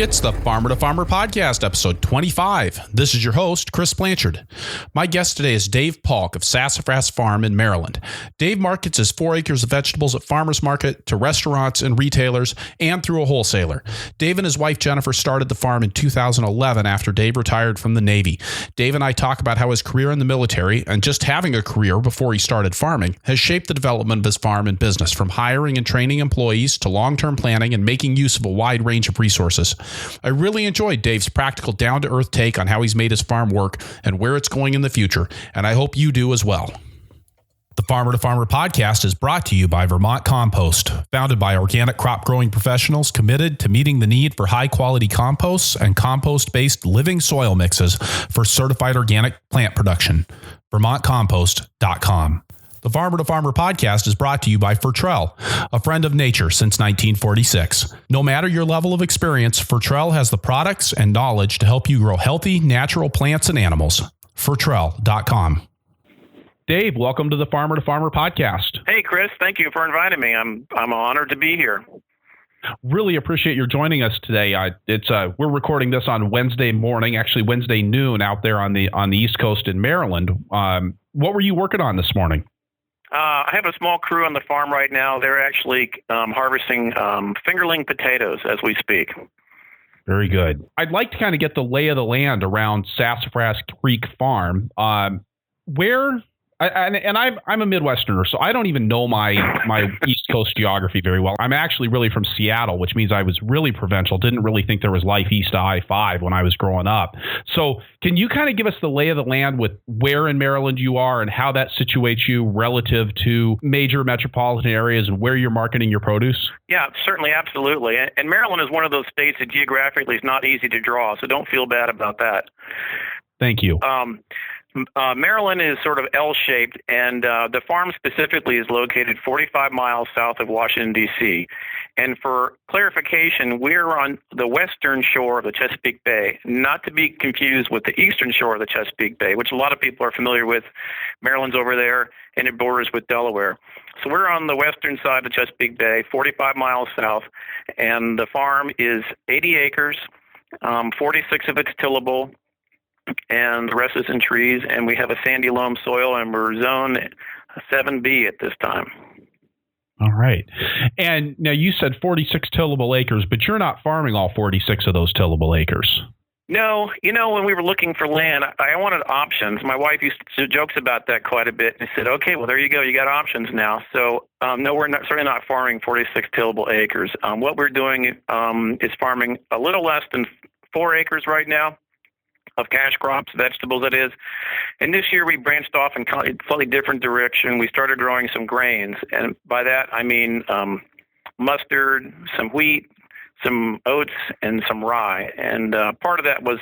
It's the Farmer to Farmer podcast, episode 25. This is your host, Chris Blanchard. My guest today is Dave Paulk of Sassafras Farm in Maryland. Dave markets his 4 acres of vegetables at farmers market to restaurants and retailers and through a wholesaler. Dave and his wife Jennifer started the farm in 2011 after Dave retired from the Navy. Dave and I talk about how his career in the military and just having a career before he started farming has shaped the development of his farm and business, from hiring and training employees to long-term planning and making use of a wide range of resources. I really enjoyed Dave's practical, down-to-earth take on how he's made his farm work and where it's going in the future, and I hope you do as well. The Farmer to Farmer podcast is brought to you by Vermont Compost, founded by organic crop growing professionals committed to meeting the need for high-quality composts and compost-based living soil mixes for certified organic plant production. VermontCompost.com. The Farmer to Farmer podcast is brought to you by Fertrell, a friend of nature since 1946. No matter your level of experience, Fertrell has the products and knowledge to help you grow healthy, natural plants and animals. Fertrell.com. Dave, welcome to the Farmer to Farmer podcast. Hey, Chris, thank you for inviting me. I'm honored to be here. Really appreciate your joining us today. We're recording this on Wednesday morning, actually Wednesday noon out there on the East Coast in Maryland. What were you working on this morning? I have a small crew on the farm right now. They're actually harvesting fingerling potatoes as we speak. Very good. I'd like to kind of get the lay of the land around Sassafras Creek Farm. I'm a Midwesterner, so I don't even know my East Coast geography very well. I'm actually really from Seattle, which means I was really provincial. Didn't really think there was life east of I-5 when I was growing up. So can you kind of give us the lay of the land with where in Maryland you are and how that situates you relative to major metropolitan areas and where you're marketing your produce? Yeah, certainly. Absolutely. And Maryland is one of those states that geographically is not easy to draw, so don't feel bad about that. Thank you. Maryland is sort of L-shaped, and the farm specifically is located 45 miles south of Washington, D.C. And for clarification, we're on the western shore of the Chesapeake Bay, not to be confused with the eastern shore of the Chesapeake Bay, which a lot of people are familiar with. Maryland's over there, and it borders with Delaware. So we're on the western side of the Chesapeake Bay, 45 miles south, and the farm is 80 acres, 46 of it's tillable, and the rest is in trees, and we have a sandy loam soil, and we're zone 7B at this time. All right. And now you said 46 tillable acres, but you're not farming all 46 of those tillable acres. No, when we were looking for land, I wanted options. My wife used to jokes about that quite a bit, and said, okay, well, there you go. You got options now. So, no, we're certainly not farming 46 tillable acres. What we're doing is farming a little less than 4 acres right now of cash crops, vegetables, that is. And this year we branched off in a slightly different direction. We started growing some grains. And by that, I mean mustard, some wheat, some oats, and some rye. And part of that was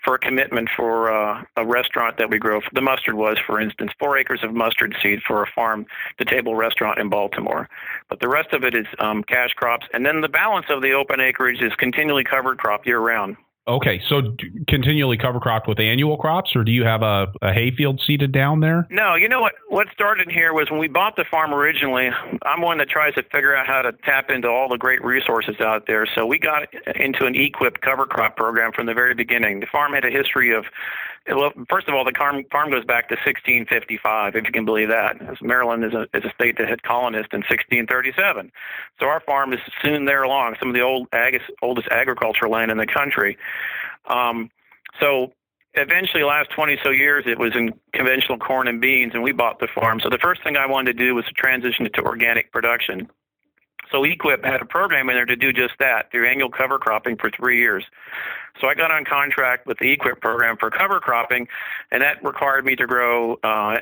for a commitment for a restaurant that we grow. The mustard was, for instance, 4 acres of mustard seed for a farm-to-table restaurant in Baltimore. But the rest of it is cash crops. And then the balance of the open acreage is continually covered crop year-round. Okay, so continually cover cropped with annual crops, or do you have a hayfield seeded down there? No, you know what started here was when we bought the farm originally, I'm one that tries to figure out how to tap into all the great resources out there. So we got into an EQIP cover crop program from the very beginning. The farm had a history of, well, first of all, the farm goes back to 1655, if you can believe that. Maryland is a state that had colonists in 1637. So our farm is soon there along, some of the oldest agricultural land in the country. So eventually, last 20 so years, it was in conventional corn and beans, and we bought the farm. So the first thing I wanted to do was to transition it to organic production. So EQIP had a program in there to do just that, through annual cover cropping for 3 years. So I got on contract with the EQIP program for cover cropping, and that required me to grow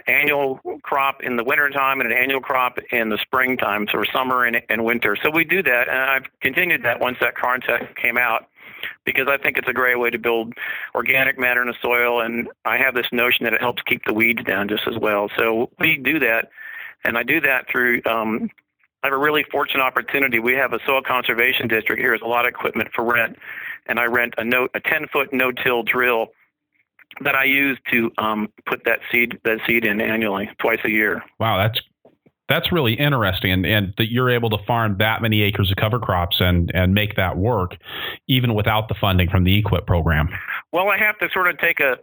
annual crop in the wintertime and an annual crop in the springtime, so summer and winter. So we do that, and I've continued that once that contract came out, because I think it's a great way to build organic matter in the soil, and I have this notion that it helps keep the weeds down just as well. So we do that, and I do that through I have a really fortunate opportunity. We have a soil conservation district here. There's a lot of equipment for rent, and I rent a 10-foot no-till drill that I use to put that seed in annually, twice a year. Wow, That's really interesting, and that you're able to farm that many acres of cover crops and make that work, even without the funding from the EQIP program. Well, I have to sort of take an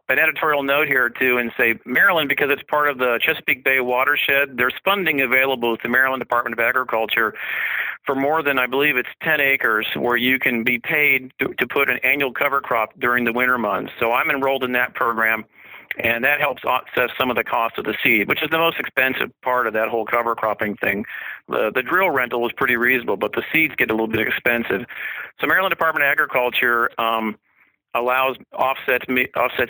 editorial note here too, and say Maryland, because it's part of the Chesapeake Bay watershed, there's funding available with the Maryland Department of Agriculture for more than, I believe it's 10 acres, where you can be paid to put an annual cover crop during the winter months. So I'm enrolled in that program. And that helps offset some of the cost of the seed, which is the most expensive part of that whole cover cropping thing. The drill rental was pretty reasonable, but the seeds get a little bit expensive. So Maryland Department of Agriculture offsets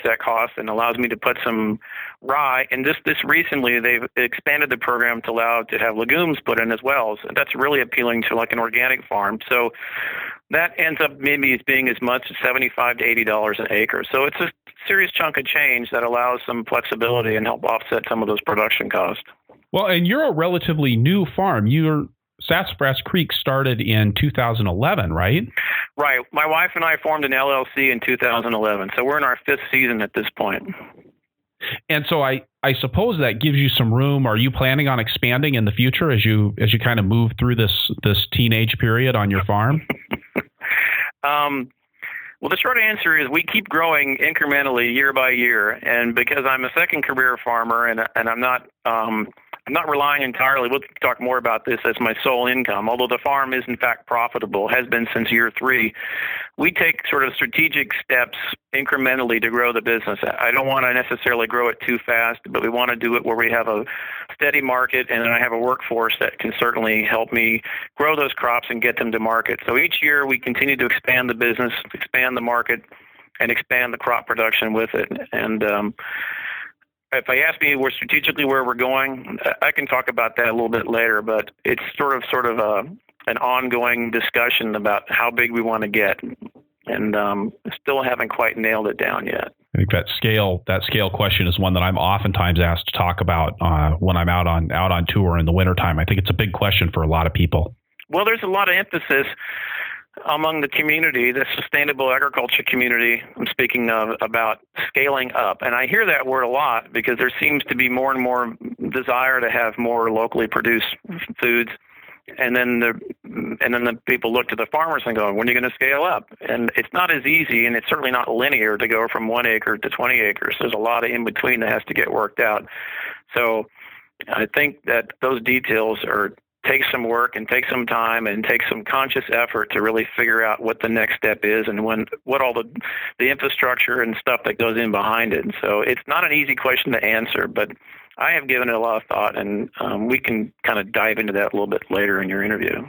that cost and allows me to put some rye. And this recently, they've expanded the program to allow to have legumes put in as well. So that's really appealing to like an organic farm. So that ends up maybe being as much as $75 to $80 an acre. So it's a serious chunk of change that allows some flexibility and help offset some of those production costs. Well, and you're a relatively new farm. Sassafras Creek started in 2011, right? Right. My wife and I formed an LLC in 2011, so we're in our 5th season at this point. And so I suppose that gives you some room. Are you planning on expanding in the future as you kind of move through this teenage period on your farm? Well, the short answer is we keep growing incrementally year by year, and because I'm a second career farmer and I'm not relying entirely, we'll talk more about this, as my sole income, although the farm is in fact profitable, has been since year 3. We take sort of strategic steps incrementally to grow the business. I don't want to necessarily grow it too fast, but we want to do it where we have a steady market, and then I have a workforce that can certainly help me grow those crops and get them to market. So each year we continue to expand the business, expand the market, and expand the crop production with it. And if I ask me where we're going, I can talk about that a little bit later, but it's sort of an ongoing discussion about how big we want to get, and still haven't quite nailed it down yet. I think that scale question is one that I'm oftentimes asked to talk about when I'm out on tour in the wintertime. I think it's a big question for a lot of people. Well, there's a lot of emphasis among the community, the sustainable agriculture community, I'm speaking of, about scaling up. And I hear that word a lot because there seems to be more and more desire to have more locally produced foods. And then the people look to the farmers and go, when are you going to scale up? And it's not as easy, and it's certainly not linear to go from 1 acre to 20 acres. There's a lot of in between that has to get worked out. So I think that those details take some work and take some time and take some conscious effort to really figure out what the next step is and what all the infrastructure and stuff that goes in behind it. And so it's not an easy question to answer, but I have given it a lot of thought, and we can kind of dive into that a little bit later in your interview.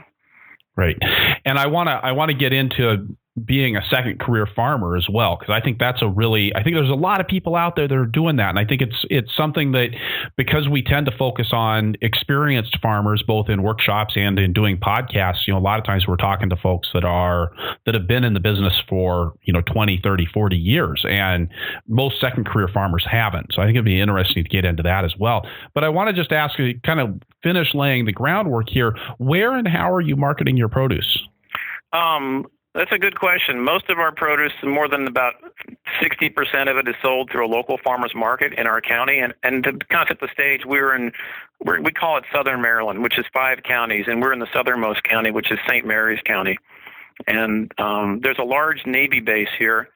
Right. And I want to get into being a second career farmer as well, because I think there's a lot of people out there that are doing that. And I think it's something that, because we tend to focus on experienced farmers, both in workshops and in doing podcasts, a lot of times we're talking to folks that have been in the business for, 20, 30, 40 years. And most second career farmers haven't. So I think it'd be interesting to get into that as well. But I want to just ask you, kind of finish laying the groundwork here. Where and how are you marketing your produce? That's a good question. Most of our produce, more than about 60% of it, is sold through a local farmers market in our county. And to kind of set the stage, we call it Southern Maryland, which is 5 counties, and we're in the southernmost county, which is St. Mary's County. And there's a large Navy base here.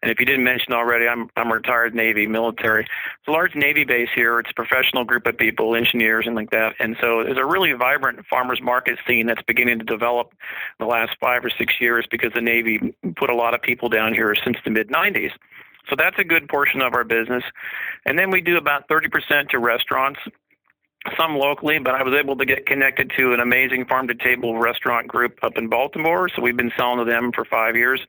And if you didn't mention already, I'm retired Navy, military. It's a large Navy base here. It's a professional group of people, engineers and like that. And so there's a really vibrant farmers market scene that's beginning to develop in the last 5 or 6 years because the Navy put a lot of people down here since the mid-'90s. So that's a good portion of our business. And then we do about 30% to restaurants, some locally, but I was able to get connected to an amazing farm-to-table restaurant group up in Baltimore, so we've been selling to them for 5 years.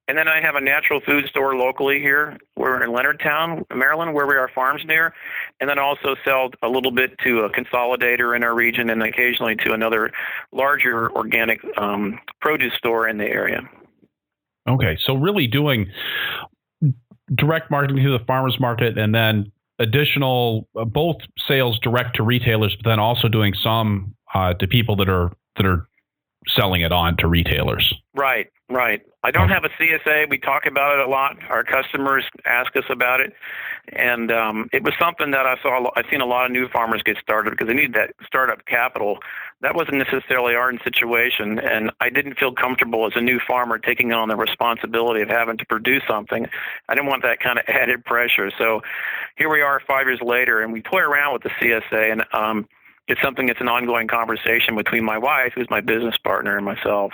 And then I have a natural food store locally here. We're in Leonardtwon, Maryland, where we are farms near, and then also sell a little bit to a consolidator in our region and occasionally to another larger organic produce store in the area. Okay, so really doing direct marketing to the farmers market, and then additional both sales direct to retailers, but then also doing some to people that are selling it on to retailers. Right. I don't have a CSA. We talk about it a lot. Our customers ask us about it. And it was something that I've seen a lot of new farmers get started because they need that startup capital. That wasn't necessarily our situation. And I didn't feel comfortable as a new farmer taking on the responsibility of having to produce something. I didn't want that kind of added pressure. So here we are 5 years later, and we toy around with the CSA. And it's something that's an ongoing conversation between my wife, who's my business partner, and myself.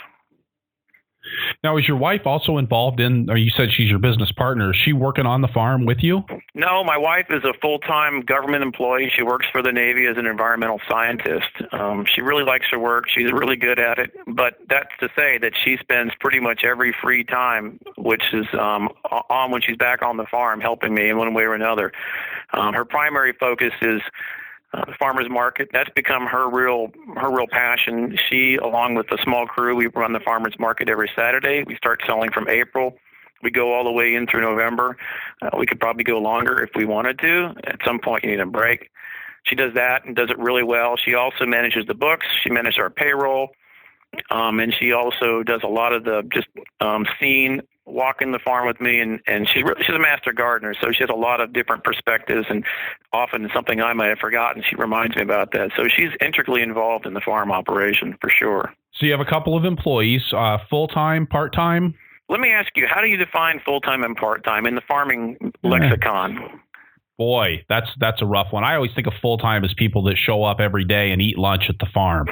Now, is your wife also involved in, or you said she's your business partner, is she working on the farm with you? No, my wife is a full-time government employee. She works for the Navy as an environmental scientist. She really likes her work. She's really good at it. But that's to say that she spends pretty much every free time, which is on when she's back on the farm, helping me in one way or another. Her primary focus is the farmers market. That's become her real passion. She, along with a small crew, we run the farmers market every Saturday. We start selling from April. We go all the way in through November. We could probably go longer if we wanted to. At some point, you need a break. She does that and does it really well. She also manages the books. She manages our payroll. And she also does a lot of the just walking the farm with me, and she's a master gardener, so she has a lot of different perspectives, and often something I might have forgotten, she reminds me about that. So she's integrally involved in the farm operation for sure. So you have a couple of employees, full-time, part-time? Let me ask you, how do you define full-time and part-time in the farming lexicon? Boy, that's a rough one. I always think of full-time as people that show up every day and eat lunch at the farm.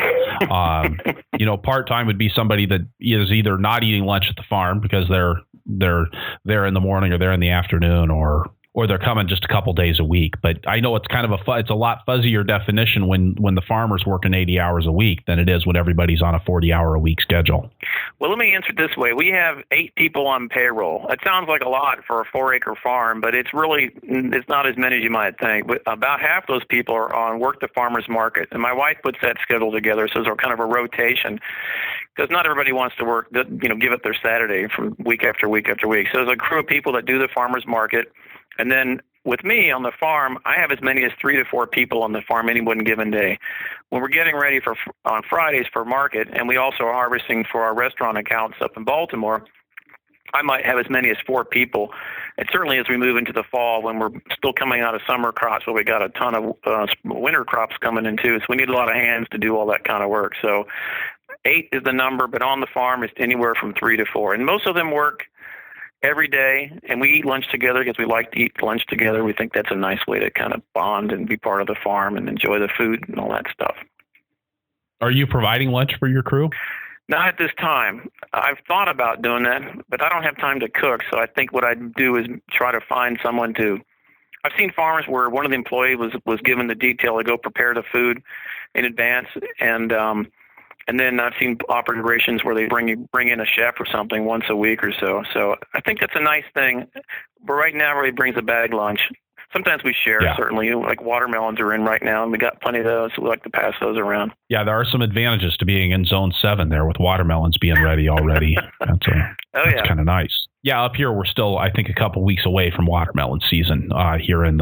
Part-time would be somebody that is either not eating lunch at the farm because they're there in the morning or they're in the afternoon, or they're coming just a couple days a week. But I know it's kind of it's a lot fuzzier definition when the farmer's working 80 hours a week than it is when everybody's on a 40-hour-a-week schedule. Well, let me answer it this way. We have 8 people on payroll. It sounds like a lot for a 4-acre farm, but it's not as many as you might think. But about half those people are on work the farmer's market, and my wife puts that schedule together, so there's kind of a rotation. Because not everybody wants to work, give up their Saturday from week after week after week. So there's a crew of people that do the farmer's market. And then with me on the farm, I have as many as 3 to 4 people on the farm any one given day. When we're getting ready on Fridays for market, and we also are harvesting for our restaurant accounts up in Baltimore, I might have as many as 4 people. And certainly as we move into the fall, when we're still coming out of summer crops, where we got a ton of winter crops coming in too. So we need a lot of hands to do all that kind of work. So 8 is the number, but on the farm it's anywhere from 3 to 4. And most of them work every day, and we eat lunch together because we like to eat lunch together. We think that's a nice way to kind of bond and be part of the farm and enjoy the food and all that stuff. Are you providing lunch for your crew? Not at this time. I've thought about doing that, but I don't have time to cook. So I think what I'd do is try to find someone to. I've seen farms where one of the employees was given the detail to go prepare the food in advance, and then I've seen operations where they bring in a chef or something once a week or so. So I think that's a nice thing. But right now, everybody brings a bag lunch. Sometimes we share, certainly. Like watermelons are in right now, and we got plenty of those, so we like to pass those around. Yeah, there are some advantages to being in Zone 7 there with watermelons being ready already. That's kind of nice. Yeah, up here we're still, I think, a couple weeks away from watermelon season here in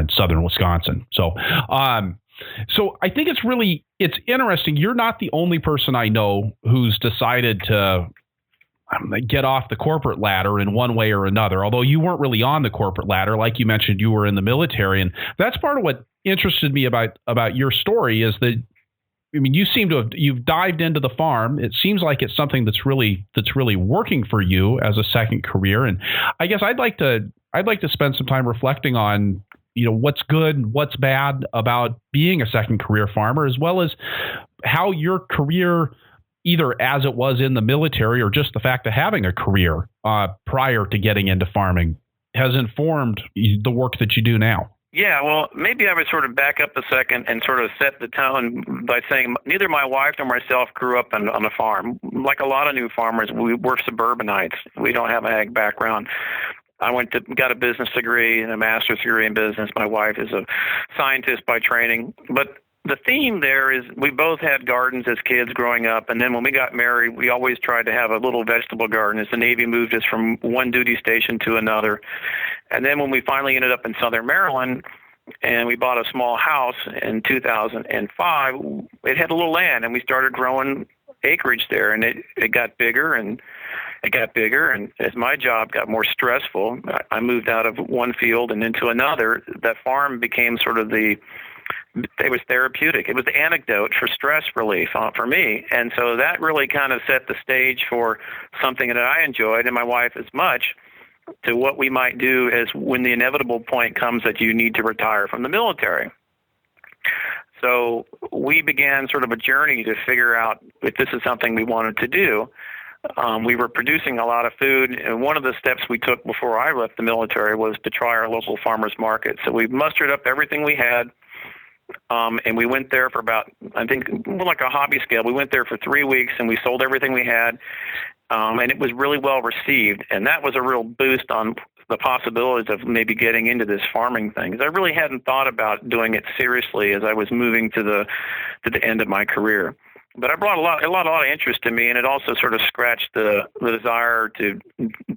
southern Wisconsin. So I think it's interesting. You're not the only person I know who's decided to get off the corporate ladder in one way or another, although you weren't really on the corporate ladder. Like you mentioned, you were in the military. And that's part of what interested me about your story is that, I mean, you seem to you've dived into the farm. It seems like it's something that's really working for you as a second career. And I guess I'd like to spend some time reflecting on, what's good, what's bad about being a second career farmer, as well as how your career, either as it was in the military or just the fact of having a career prior to getting into farming, has informed the work that you do now. Yeah, well, maybe I would sort of back up a second and sort of set the tone by saying neither my wife nor myself grew up on a farm. Like a lot of new farmers, we're suburbanites. We don't have an ag background. I got a business degree and a master's degree in business. My wife is a scientist by training. But the theme there is we both had gardens as kids growing up. And then when we got married, we always tried to have a little vegetable garden as the Navy moved us from one duty station to another. And then when we finally ended up in Southern Maryland and we bought a small house in 2005, it had a little land and we started growing acreage there, and it got bigger and it got bigger. And as my job got more stressful, I moved out of one field and into another. That farm became sort of it was therapeutic. It was the antidote for stress relief for me. And so that really kind of set the stage for something that I enjoyed, and my wife as much, to what we might do as when the inevitable point comes that you need to retire from the military. So we began sort of a journey to figure out if this is something we wanted to do. We were producing a lot of food, and one of the steps we took before I left the military was to try our local farmers market. So we mustered up everything we had, and we went there for about, I think, like a hobby scale. We went there for 3 weeks, and we sold everything we had, and it was really well received. And that was a real boost on the possibilities of maybe getting into this farming thing, because I really hadn't thought about doing it seriously as I was moving to the end of my career. But I brought a lot of interest to me, and it also sort of scratched the desire to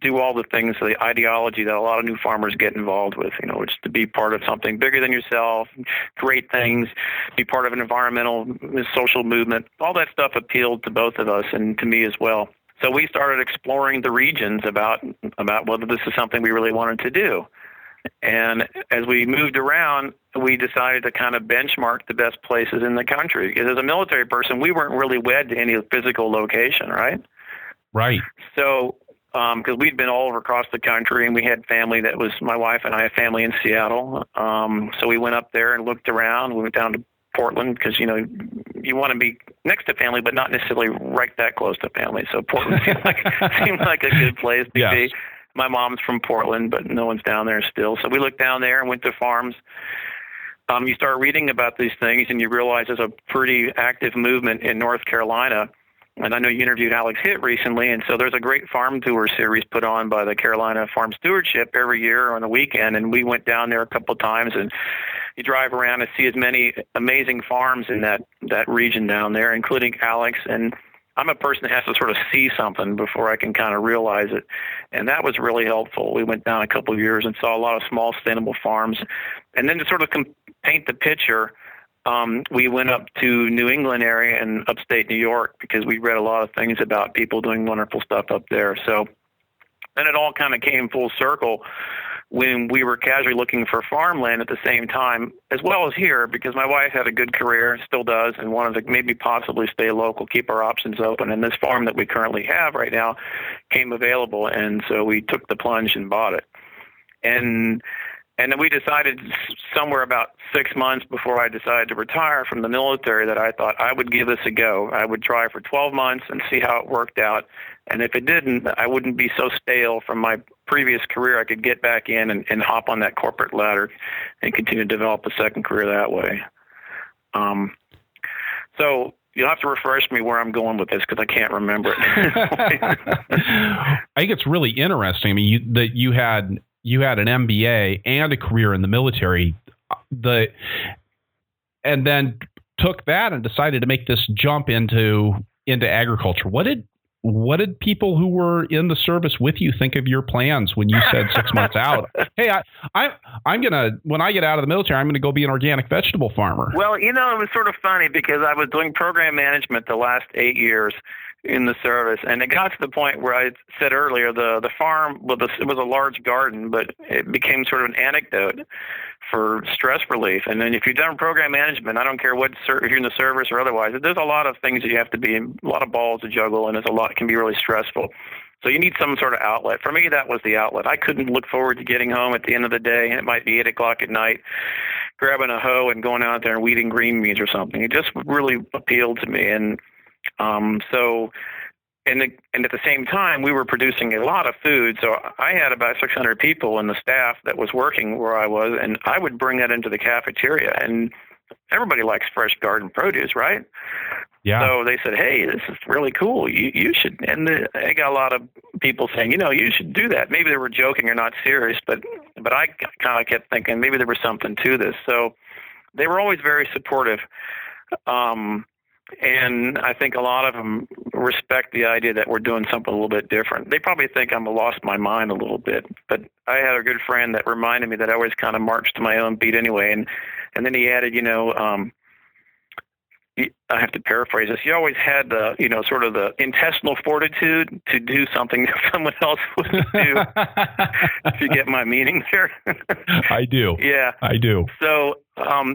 do all the things, the ideology that a lot of new farmers get involved with, which is to be part of something bigger than yourself, create things, be part of an environmental, social movement. All that stuff appealed to both of us and to me as well. So we started exploring the regions about whether this is something we really wanted to do. And as we moved around, we decided to kind of benchmark the best places in the country. Because as a military person, we weren't really wed to any physical location, right? Right. So, because we'd been all over across the country, and we had family that was, my wife and I have family in Seattle. So we went up there and looked around. We went down to Portland because, you want to be next to family, but not necessarily right that close to family. So Portland seemed like a good place to be. My mom's from Portland, but no one's down there still. So we looked down there and went to farms. You start reading about these things, and you realize there's a pretty active movement in North Carolina. And I know you interviewed Alex Hitt recently, and so there's a great farm tour series put on by the Carolina Farm Stewardship every year on the weekend, and we went down there a couple of times, and you drive around and see as many amazing farms in that region down there, including Alex. And I'm a person that has to sort of see something before I can kind of realize it. And that was really helpful. We went down a couple of years and saw a lot of small, sustainable farms. And then to sort of paint the picture, we went up to New England area and upstate New York because we read a lot of things about people doing wonderful stuff up there. So then it all kind of came full circle when we were casually looking for farmland at the same time, as well as here, because my wife had a good career, still does, and wanted to maybe possibly stay local, keep our options open. And this farm that we currently have right now came available, and so we took the plunge and bought it. And then we decided somewhere about 6 months before I decided to retire from the military that I thought I would give this a go. I would try for 12 months and see how it worked out. And if it didn't, I wouldn't be so stale from my previous career. I could get back in and hop on that corporate ladder and continue to develop a second career that way. So you'll have to refresh me where I'm going with this because I can't remember it. I think it's really interesting. I mean, you had an MBA and a career in the military, and then took that and decided to make this jump into agriculture. What did people who were in the service with you think of your plans when you said 6 months out? Hey, I'm gonna, when I get out of the military, I'm gonna go be an organic vegetable farmer. Well, it was sort of funny because I was doing program management the last 8 years in the service, and it got to the point where I said earlier the farm, it was a large garden, but it became sort of an anecdote for stress relief. And then if you've done program management, I don't care if you're in the service or otherwise, there's a lot of things that you have to be in, a lot of balls to juggle, and it can be really stressful. So you need some sort of outlet. For me, that was the outlet. I couldn't look forward to getting home at the end of the day, and it might be 8 o'clock at night, grabbing a hoe and going out there and weeding green beans or something. It just really appealed to me. And and at the same time, we were producing a lot of food. So I had about 600 people in the staff that was working where I was, and I would bring that into the cafeteria. And everybody likes fresh garden produce, right? Yeah. So they said, hey, this is really cool. You should. And I got a lot of people saying, you should do that. Maybe they were joking or not serious, but I kind of kept thinking maybe there was something to this. So they were always very supportive. And I think a lot of them respect the idea that we're doing something a little bit different. They probably think I'm lost my mind a little bit, but I had a good friend that reminded me that I always kind of marched to my own beat anyway. And then he added, I have to paraphrase this. You always had the, sort of the intestinal fortitude to do something that someone else wouldn't do. If you get my meaning there. I do. Yeah, I do. So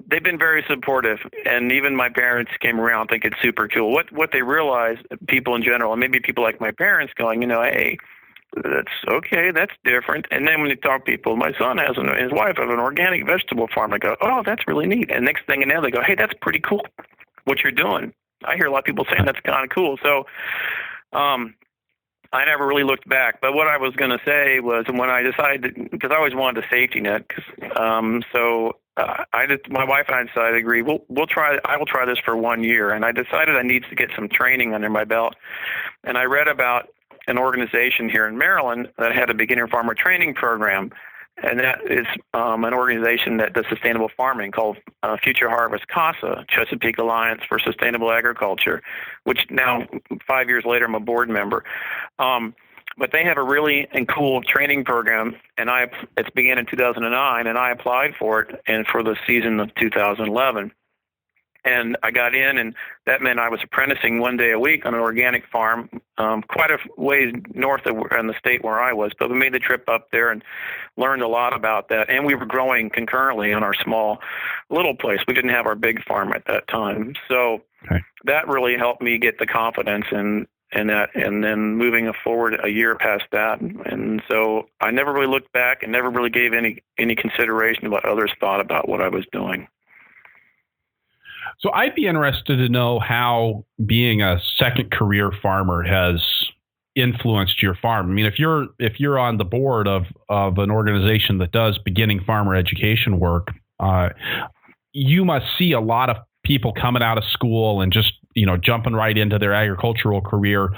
they've been very supportive, and even my parents came around thinking it's super cool. What they realized, people in general, and maybe people like my parents, going, hey, that's okay, that's different. And then when you talk to people, my son and his wife have an organic vegetable farm. I go, oh, that's really neat. And next thing you know, they go, hey, that's pretty cool what you're doing. I hear a lot of people saying that's kind of cool. So I never really looked back. But what I was going to say was, when I decided, because I always wanted a safety net, my wife and I decided, agree, we'll try. I will try this for 1 year, and I decided I needed to get some training under my belt. And I read about an organization here in Maryland that had a beginner farmer training program, and that is an organization that does sustainable farming called Future Harvest CASA, Chesapeake Alliance for Sustainable Agriculture, which now 5 years later I'm a board member. But they have a really cool training program, and it's began in 2009, and I applied for it and for the season of 2011. And I got in, and that meant I was apprenticing 1 day a week on an organic farm, quite a ways north in the state where I was. But we made the trip up there and learned a lot about that. And we were growing concurrently on our small little place. We didn't have our big farm at that time. So that really helped me get the confidence in that. And then moving forward a year past that. And so I never really looked back and never really gave any consideration to what others thought about what I was doing. So I'd be interested to know how being a second career farmer has influenced your farm. I mean, if you're on the board of an organization that does beginning farmer education work, you must see a lot of people coming out of school and just, jumping right into their agricultural career.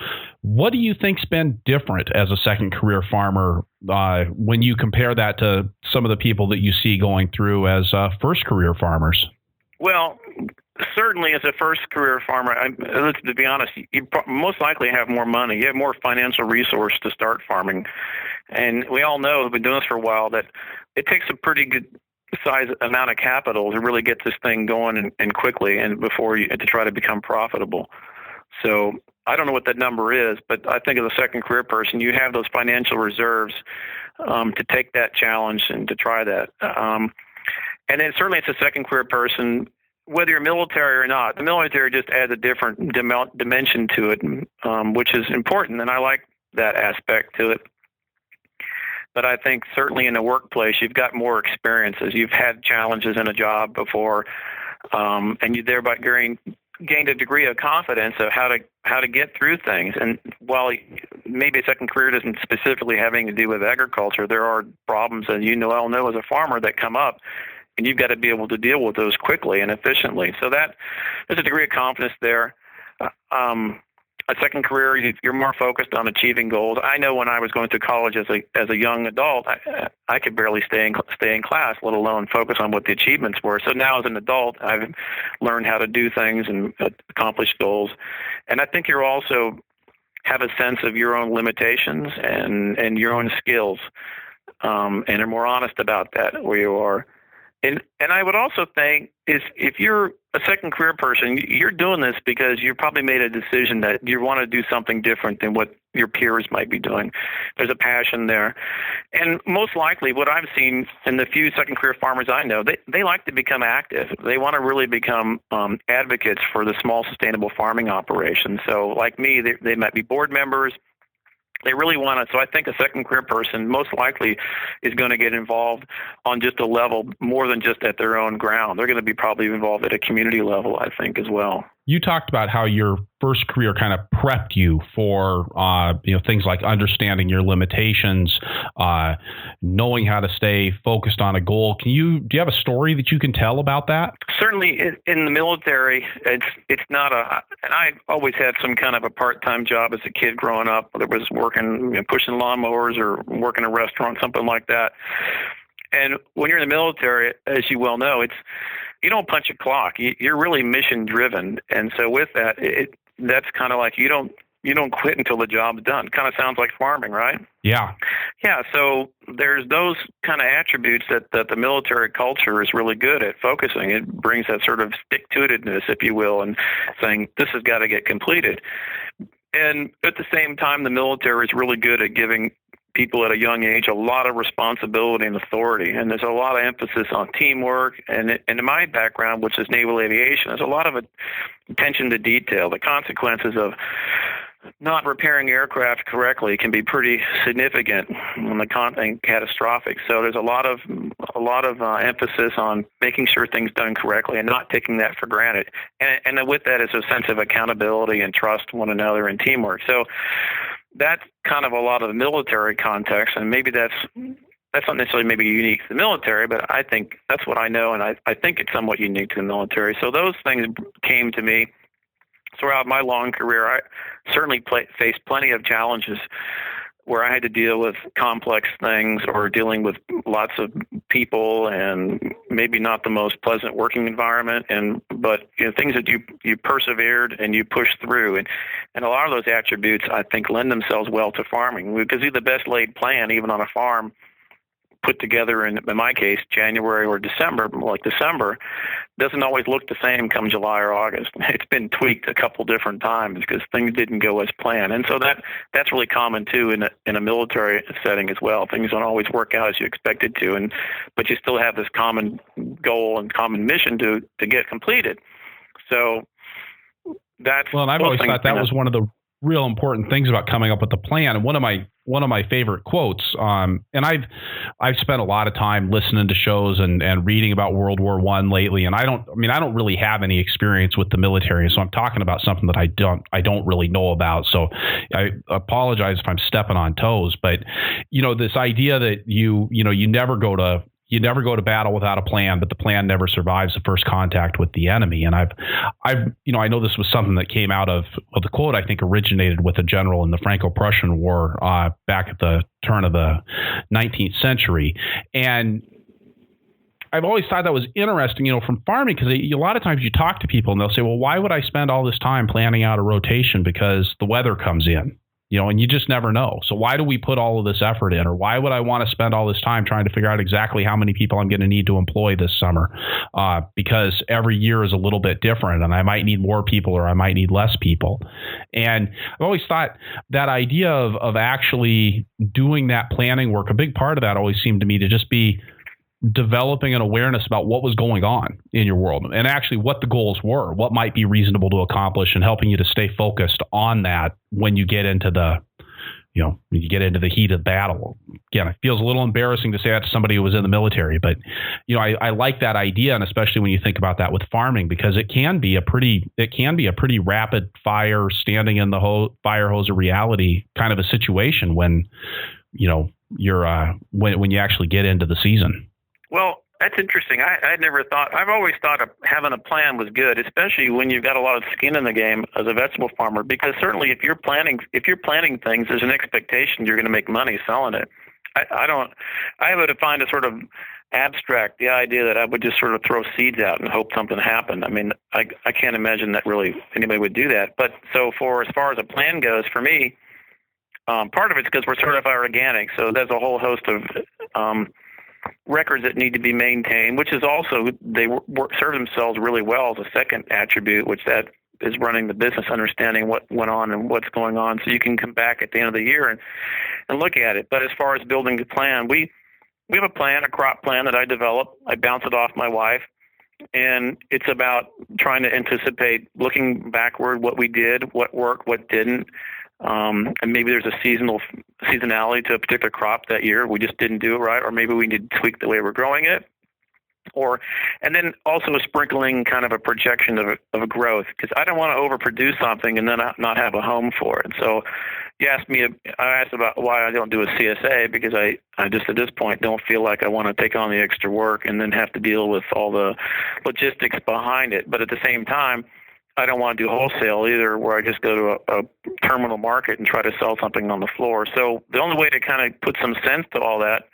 What do you think's been different as a second career farmer when you compare that to some of the people that you see going through as first career farmers? Well, certainly as a first career farmer, to be honest, you most likely have more money. You have more financial resource to start farming. And we all know, we've been doing this for a while, that it takes a pretty good size amount of capital to really get this thing going and quickly, and to try to become profitable. So I don't know what that number is, but I think as a second career person, you have those financial reserves to take that challenge and to try that. And then certainly it's a second career person, whether you're military or not. The military just adds a different dimension to it, which is important, and I like that aspect to it. But I think certainly in the workplace, you've got more experiences. You've had challenges in a job before, and you thereby gained a degree of confidence of how to get through things. And while maybe a second career doesn't specifically have anything to do with agriculture, there are problems, as you all know as a farmer, that come up, and you've got to be able to deal with those quickly and efficiently. So that there's a degree of confidence there. A second career, you're more focused on achieving goals. I know when I was going through college as a young adult, I could barely stay in class, let alone focus on what the achievements were. So now as an adult, I've learned how to do things and accomplish goals. And I think you also have a sense of your own limitations and your own skills, and are more honest about that where you are. And I would also think if you're a second career person, you're doing this because you probably made a decision that you want to do something different than what your peers might be doing. There's a passion there. And most likely what I've seen in the few second career farmers I know, they like to become active. They want to really become advocates for the small sustainable farming operation. So like me, they might be board members. They really want it. So I think a second career person most likely is going to get involved on just a level more than just at their own ground. They're going to be probably involved at a community level, I think, as well. You talked about how your first career kind of prepped you for things like understanding your limitations, knowing how to stay focused on a goal. Do you have a story that you can tell about that? Certainly, in the military, it's not and I always had some kind of a part-time job as a kid growing up, whether it was working, pushing lawnmowers or working in a restaurant, something like that. And when you're in the military, as you well know, you don't punch a clock. You're really mission driven. And so with that, that's kind of like you don't quit until the job's done. Kind of sounds like farming, right? Yeah. Yeah. So there's those kind of attributes that the military culture is really good at focusing. It brings that sort of stick-to-itiveness, if you will, and saying this has got to get completed. And at the same time, the military is really good at giving people at a young age a lot of responsibility and authority. And there's a lot of emphasis on teamwork. And in my background, which is naval aviation, there's a lot of attention to detail. The consequences of not repairing aircraft correctly can be pretty significant and catastrophic. So there's a lot of emphasis on making sure things done correctly and not taking that for granted. And with that is a sense of accountability and trust one another and teamwork. So that's kind of a lot of the military context, and maybe that's not necessarily maybe unique to the military, but I think that's what I know, and I think it's somewhat unique to the military. So those things came to me throughout my long career. I certainly faced plenty of challenges where I had to deal with complex things or dealing with lots of people and maybe not the most pleasant working environment, but things that you persevered and you pushed through, and a lot of those attributes I think lend themselves well to farming, because the best laid plan even on a farm put together in my case January or December, like December, doesn't always look the same come July or August. It's been tweaked a couple different times because things didn't go as planned. And so that's really common too in a military setting as well. Things don't always work out as you expected to, but you still have this common goal and common mission to get completed. So that's well, and I've always thought that was one of the real important things about coming up with the plan. And one of my favorite quotes, and I've spent a lot of time listening to shows and reading about World War I lately, and I don't really have any experience with the military, so I'm talking about something that I don't really know about. So I apologize if I'm stepping on toes, but this idea that you never go to battle without a plan, but the plan never survives the first contact with the enemy. And I know this was something that came out of the quote, I think originated with a general in the Franco-Prussian War back at the turn of the 19th century. And I've always thought that was interesting, from farming, because a lot of times you talk to people and they'll say, well, why would I spend all this time planning out a rotation? Because the weather comes in. And you just never know. So why do we put all of this effort in? Or why would I want to spend all this time trying to figure out exactly how many people I'm going to need to employ this summer? Because every year is a little bit different, and I might need more people or I might need less people. And I've always thought that idea of actually doing that planning work, a big part of that always seemed to me to just be developing an awareness about what was going on in your world and actually what the goals were, what might be reasonable to accomplish, and helping you to stay focused on that when you get into the heat of battle. Again, it feels a little embarrassing to say that to somebody who was in the military, but I like that idea, and especially when you think about that with farming, because it can be a pretty rapid fire, standing in the fire hose of reality kind of a situation when when you actually get into the season. Well, that's interesting. I've always thought of having a plan was good, especially when you've got a lot of skin in the game as a vegetable farmer, because certainly if you're planting things, there's an expectation you're going to make money selling it. I would find it sort of abstract, the idea that I would just sort of throw seeds out and hope something happened. I mean, I can't imagine that really anybody would do that. But so as far as a plan goes, for me, part of it's because we're certified organic. So there's a whole host of records that need to be maintained, which is also, they serve themselves really well as a second attribute, which that is running the business, understanding what went on and what's going on, so you can come back at the end of the year and look at it. But as far as building the plan, we have a crop plan that I develop. I bounce it off my wife, and it's about trying to anticipate, looking backward, what we did, what worked, what didn't. And maybe there's a seasonality to a particular crop that year. We just didn't do it right, or maybe we need to tweak the way we're growing it. And then also a sprinkling kind of a projection of a growth, because I don't want to overproduce something and then not have a home for it. So I asked about why I don't do a CSA, because I just at this point don't feel like I want to take on the extra work and then have to deal with all the logistics behind it. But at the same time, I don't want to do wholesale either, where I just go to a terminal market and try to sell something on the floor. So the only way to kind of put some sense to all that,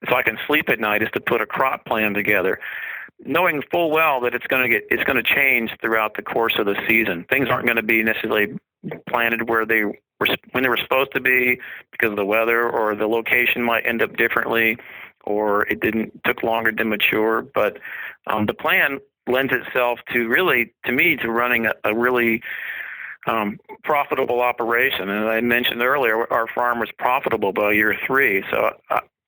so I can sleep at night, is to put a crop plan together. knowing full well that it's going to change throughout the course of the season. Things aren't going to be necessarily planted when they were supposed to be because of the weather, or the location might end up differently, or it took longer to mature. But the plan lends itself to running a really profitable operation. And I mentioned earlier, our farm was profitable by year 3. So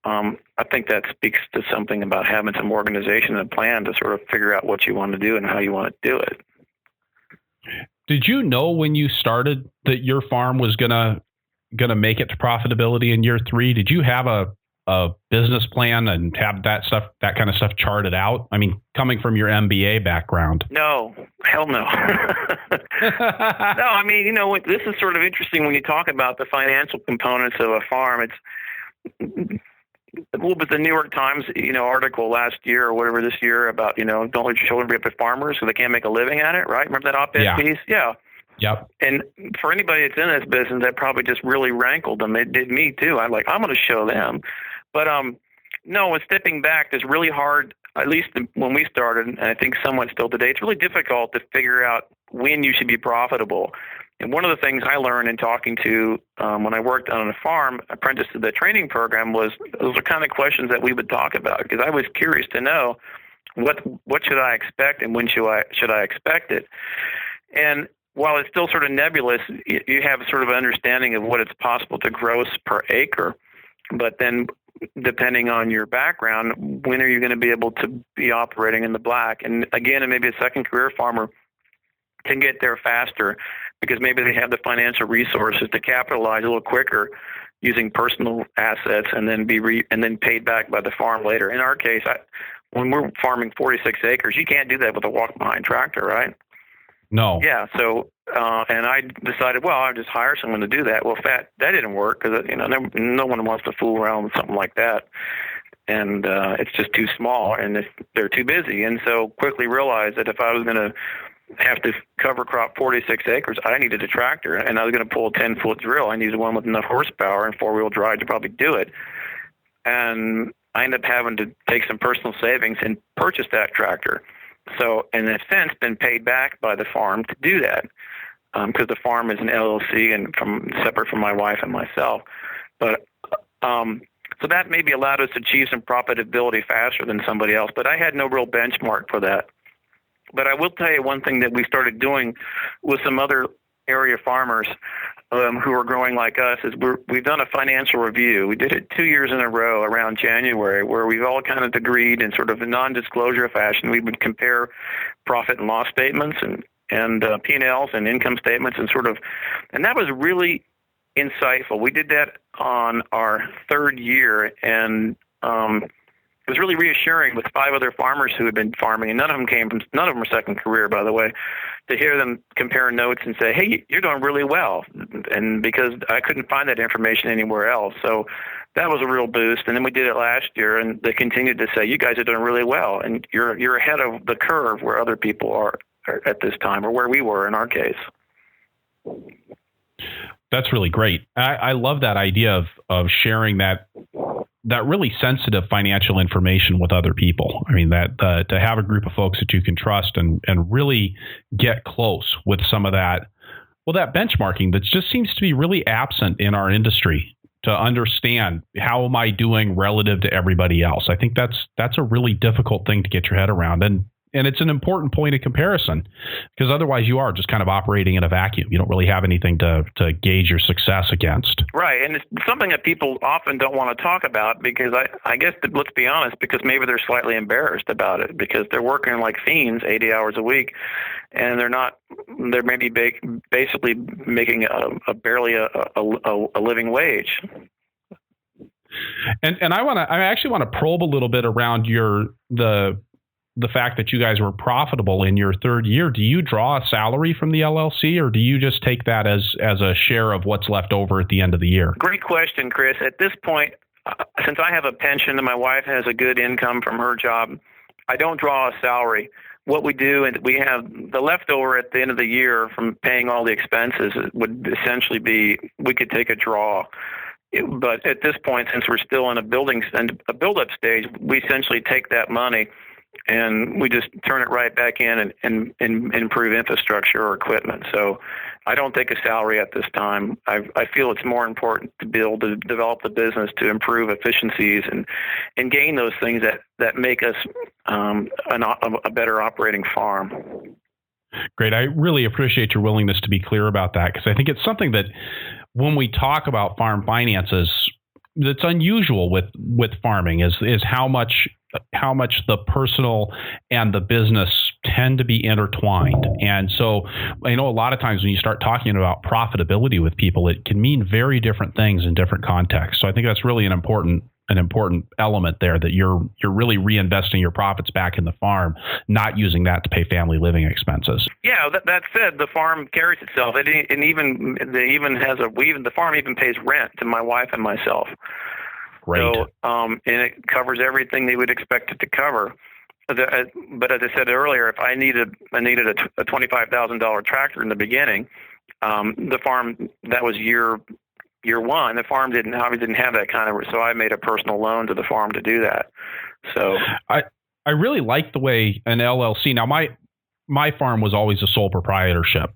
I think that speaks to something about having some organization and a plan to sort of figure out what you want to do and how you want to do it. Did you know when you started that your farm was gonna make it to profitability in year 3? Did you have a business plan and have that kind of stuff charted out? I mean, coming from your MBA background. No, hell no. No, I mean, this is sort of interesting when you talk about the financial components of a farm. What was the New York Times, article last year or whatever this year about, don't let your children be up at farmers so they can't make a living at it, right? Remember that op-ed piece? Yeah. Yep. And for anybody that's in this business, that probably just really rankled them. It did me too. I'm going to show them. But no, with stepping back, it's really hard, at least when we started, and I think somewhat still today, it's really difficult to figure out when you should be profitable. And one of the things I learned in talking to, when I worked on a farm, apprenticed to the training program, was those are kind of questions that we would talk about, because I was curious to know what should I expect and when should I expect it. And while it's still sort of nebulous, you have sort of an understanding of what it's possible to gross per acre. But then depending on your background, when are you going to be able to be operating in the black? And again, and maybe a second career farmer can get there faster because maybe they have the financial resources to capitalize a little quicker using personal assets and then and then paid back by the farm later. In our case, when we're farming 46 acres, you can't do that with a walk-behind tractor, right? No. Yeah. So, and I decided, well, I'll just hire someone to do that. Well, that didn't work because, no one wants to fool around with something like that. And it's just too small and they're too busy. And so quickly realized that if I was going to have to cover crop 46 acres, I needed a tractor, and I was going to pull a 10-foot drill. I needed one with enough horsepower and four-wheel drive to probably do it. And I ended up having to take some personal savings and purchase that tractor. So, in a sense, been paid back by the farm to do that, because the farm is an LLC and separate from my wife and myself. But so that maybe allowed us to achieve some profitability faster than somebody else. But I had no real benchmark for that. But I will tell you one thing that we started doing with some other area farmers who are growing like us is we've done a financial review. We did it 2 years in a row around January, where we've all kind of agreed in sort of a non-disclosure fashion. We would compare profit and loss statements and P&Ls and income statements and that was really insightful. We did that on our 3rd year, and it was really reassuring with 5 other farmers who had been farming, and none of them were second career, by the way, to hear them compare notes and say, hey, you're doing really well. And because I couldn't find that information anywhere else. So that was a real boost. And then we did it last year, and they continued to say, you guys are doing really well. And you're ahead of the curve where other people are at this time, or where we were in our case. That's really great. I love that idea of sharing that really sensitive financial information with other people. I mean, that to have a group of folks that you can trust and really get close with some of that, that benchmarking that just seems to be really absent in our industry, to understand how am I doing relative to everybody else. I think that's a really difficult thing to get your head around. And it's an important point of comparison, because otherwise you are just kind of operating in a vacuum. You don't really have anything to gauge your success against. Right. And it's something that people often don't want to talk about, because I guess, let's be honest, because maybe they're slightly embarrassed about it, because they're working like fiends 80 hours a week, and they're maybe basically making barely a living wage. And I actually want to probe a little bit around the fact that you guys were profitable in your 3rd year. Do you draw a salary from the LLC, or do you just take that as a share of what's left over at the end of the year? Great question, Chris. At this point, since I have a pension and my wife has a good income from her job, I don't draw a salary. What we do, and we have the leftover at the end of the year from paying all the expenses, would essentially be, we could take a draw. But at this point, since we're still in a build-up stage, we essentially take that money and we just turn it right back in and improve infrastructure or equipment. So I don't take a salary at this time. I feel it's more important to be able to develop the business to improve efficiencies and gain those things that make us a better operating farm. Great. I really appreciate your willingness to be clear about that, because I think it's something that when we talk about farm finances, that's unusual with farming is how much the personal and the business tend to be intertwined. And so I know a lot of times when you start talking about profitability with people, it can mean very different things in different contexts. So I think that's really an important element there, that you're really reinvesting your profits back in the farm, not using that to pay family living expenses. Yeah, that said, the farm carries itself. The farm even pays rent to my wife and myself. Great. So, and it covers everything they would expect it to cover. But as I said earlier, if I needed a $25,000 tractor in the beginning, the farm, that was year one, the farm didn't have that kind of, so I made a personal loan to the farm to do that. So I really like the way an LLC. Now my farm was always a sole proprietorship.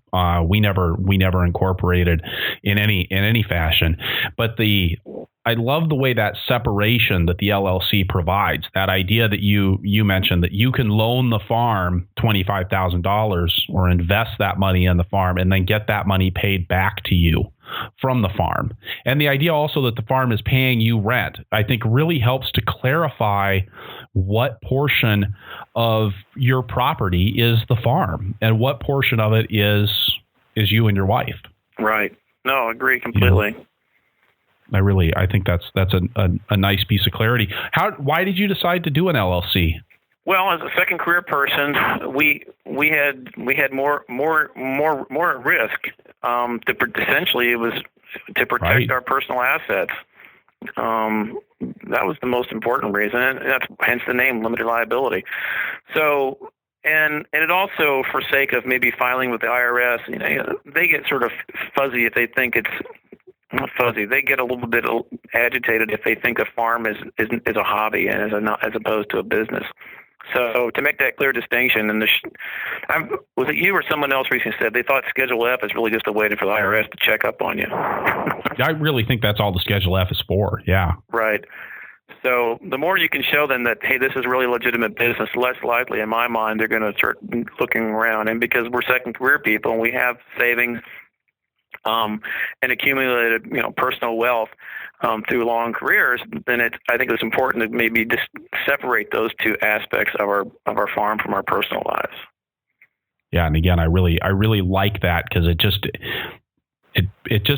We never incorporated in any fashion, but I love the way that separation that the LLC provides, that idea that you mentioned, that you can loan the farm $25,000 or invest that money in the farm and then get that money paid back to you from the farm. And the idea also that the farm is paying you rent, I think really helps to clarify what portion of your property is the farm and what portion of it is you and your wife. Right. No, I agree completely. Yeah. I think that's a nice piece of clarity. Why did you decide to do an LLC? Well, as a second career person, we had more at risk. Essentially, it was to protect our personal assets. That was the most important reason, and that's hence the name, limited liability. So, and it also, for sake of maybe filing with the IRS, they get sort of fuzzy if they think it's. Not fuzzy. They get a little bit agitated if they think a farm is a hobby and as opposed to a business. So to make that clear distinction, and was it you or someone else recently said they thought Schedule F is really just a way for the IRS to check up on you? I really think that's all the Schedule F is for. Yeah. Right. So the more you can show them that, hey, this is really legitimate business, less likely, in my mind, they're going to start looking around. And because we're second career people and we have savings, and accumulated, personal wealth through long careers, then I think it's important to maybe just separate those two aspects of our farm from our personal lives. Yeah, and again, I really like that, because it just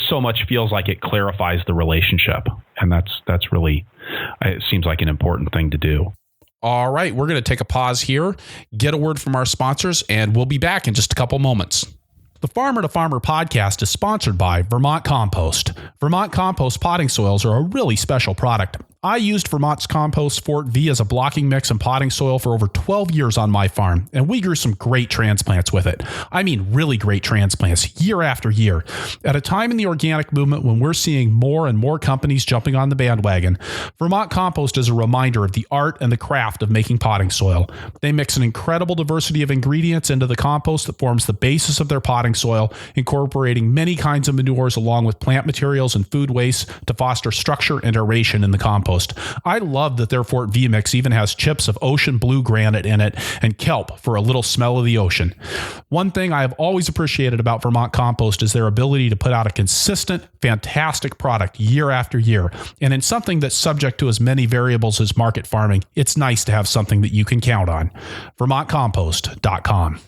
so much feels like it clarifies the relationship, and that's really, it seems like an important thing to do. All right, we're going to take a pause here, get a word from our sponsors, and we'll be back in just a couple moments. The Farmer to Farmer podcast is sponsored by Vermont Compost. Vermont Compost potting soils are a really special product. I used Vermont's Compost Fort V as a blocking mix and potting soil for over 12 years on my farm, and we grew some great transplants with it. I mean, really great transplants, year after year. At a time in the organic movement when we're seeing more and more companies jumping on the bandwagon, Vermont Compost is a reminder of the art and the craft of making potting soil. They mix an incredible diversity of ingredients into the compost that forms the basis of their potting soil, incorporating many kinds of manures along with plant materials and food waste to foster structure and aeration in the compost. I love that their Fort V mix even has chips of ocean blue granite in it and kelp for a little smell of the ocean. One thing I have always appreciated about Vermont Compost is their ability to put out a consistent, fantastic product year after year. And in something that's subject to as many variables as market farming, it's nice to have something that you can count on. VermontCompost.com.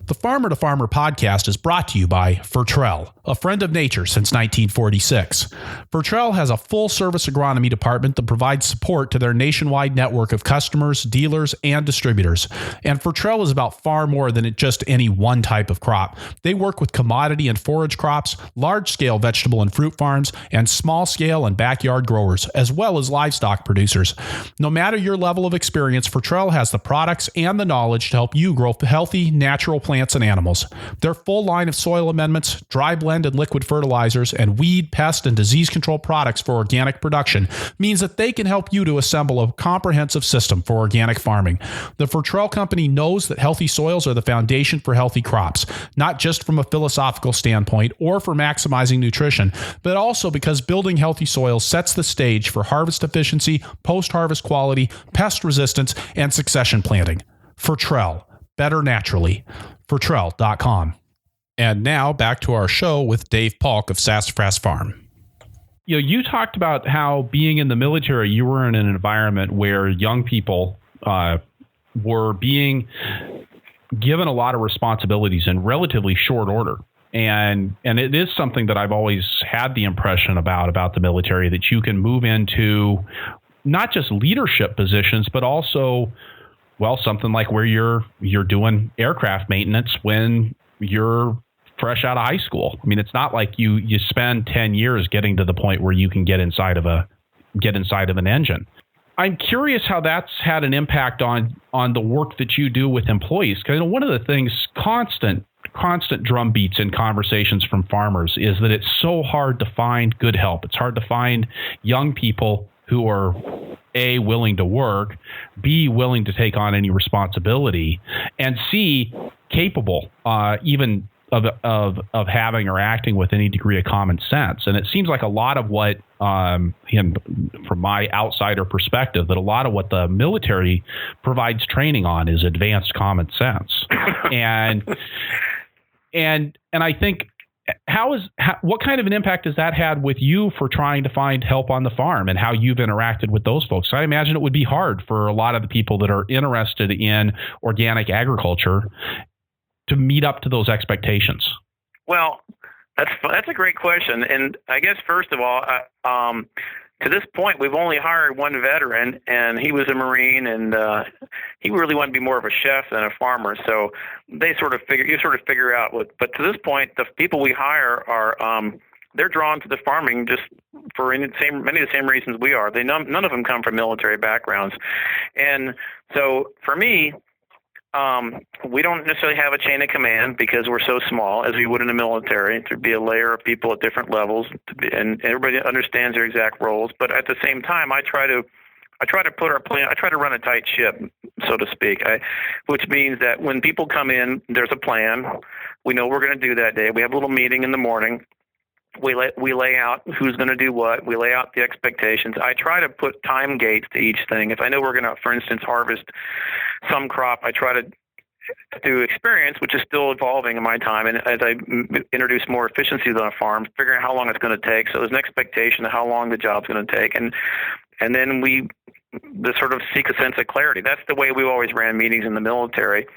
The Farmer to Farmer podcast is brought to you by Fertrell, a friend of nature since 1946. Fertrell has a full-service agronomy department that provides support to their nationwide network of customers, dealers, and distributors. And Fertrell is about far more than just any one type of crop. They work with commodity and forage crops, large-scale vegetable and fruit farms, and small-scale and backyard growers, as well as livestock producers. No matter your level of experience, Fertrell has the products and the knowledge to help you grow healthy, natural plants plants and animals. Their full line of soil amendments, dry blend and liquid fertilizers, and weed, pest, and disease control products for organic production means that they can help you to assemble a comprehensive system for organic farming. The Fertrell Company knows that healthy soils are the foundation for healthy crops, not just from a philosophical standpoint or for maximizing nutrition, but also because building healthy soils sets the stage for harvest efficiency, post-harvest quality, pest resistance, and succession planting. Fertrell, better naturally. Fertrell.com. And now back to our show with Dave Paulk of Sassafras Farm. You talked about how being in the military, you were in an environment where young people were being given a lot of responsibilities in relatively short order. And it is something that I've always had the impression about the military, that you can move into not just leadership positions, but also, well, something like where you're doing aircraft maintenance when you're fresh out of high school. I mean, it's not like you spend 10 years getting to the point where you can get inside of an engine. I'm curious how that's had an impact on the work that you do with employees. Because one of the things, constant drumbeats in conversations from farmers, is that it's so hard to find good help. It's hard to find young people who are A, willing to work, B, willing to take on any responsibility, and C, capable even of having or acting with any degree of common sense. And it seems like a lot of what, from my outsider perspective, that a lot of what the military provides training on is advanced common sense. and I think, what kind of an impact has that had with you for trying to find help on the farm, and how you've interacted with those folks? I imagine it would be hard for a lot of the people that are interested in organic agriculture to meet up to those expectations. Well, that's a great question. And I guess, first of all, to this point, we've only hired one veteran, and he was a Marine, and he really wanted to be more of a chef than a farmer. So you sort of figure out but to this point, the people we hire are, they're drawn to the farming just for many of the same reasons we are. None of them come from military backgrounds. And so for me, we don't necessarily have a chain of command because we're so small, as we would in the military. There'd be a layer of people at different levels, and everybody understands their exact roles. But at the same time, I try to put our plan. I try to run a tight ship, so to speak. Which means that when people come in, there's a plan. We know what we're going to do that day. We have a little meeting in the morning. We lay out who's going to do what. We lay out the expectations. I try to put time gates to each thing. If I know we're going to, for instance, harvest some crop, I try to, through experience, which is still evolving in my time, and as I introduce more efficiencies on a farm, figuring out how long it's going to take. So there's an expectation of how long the job's going to take, and then we sort of seek a sense of clarity. That's the way we always ran meetings in the military.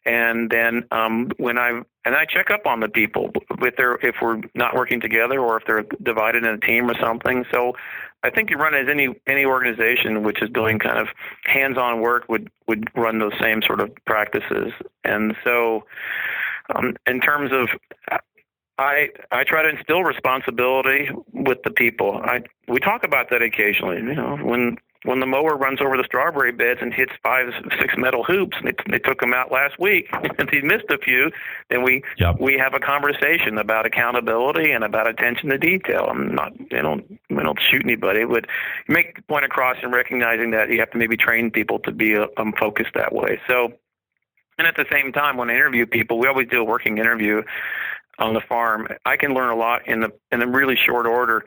And then I check up on the people if we're not working together, or if they're divided in a team or something. So I think you run as any organization which is doing kind of hands-on work would run those same sort of practices. And so in terms of, I try to instill responsibility with the people. We talk about that occasionally. When the mower runs over the strawberry beds and hits 5-6 metal hoops, and they took them out last week, and he missed a few, then we have a conversation about accountability and about attention to detail. We don't shoot anybody, but make the point across in recognizing that you have to maybe train people to be focused that way. So, and at the same time, when I interview people, we always do a working interview on the farm. I can learn a lot in a really short order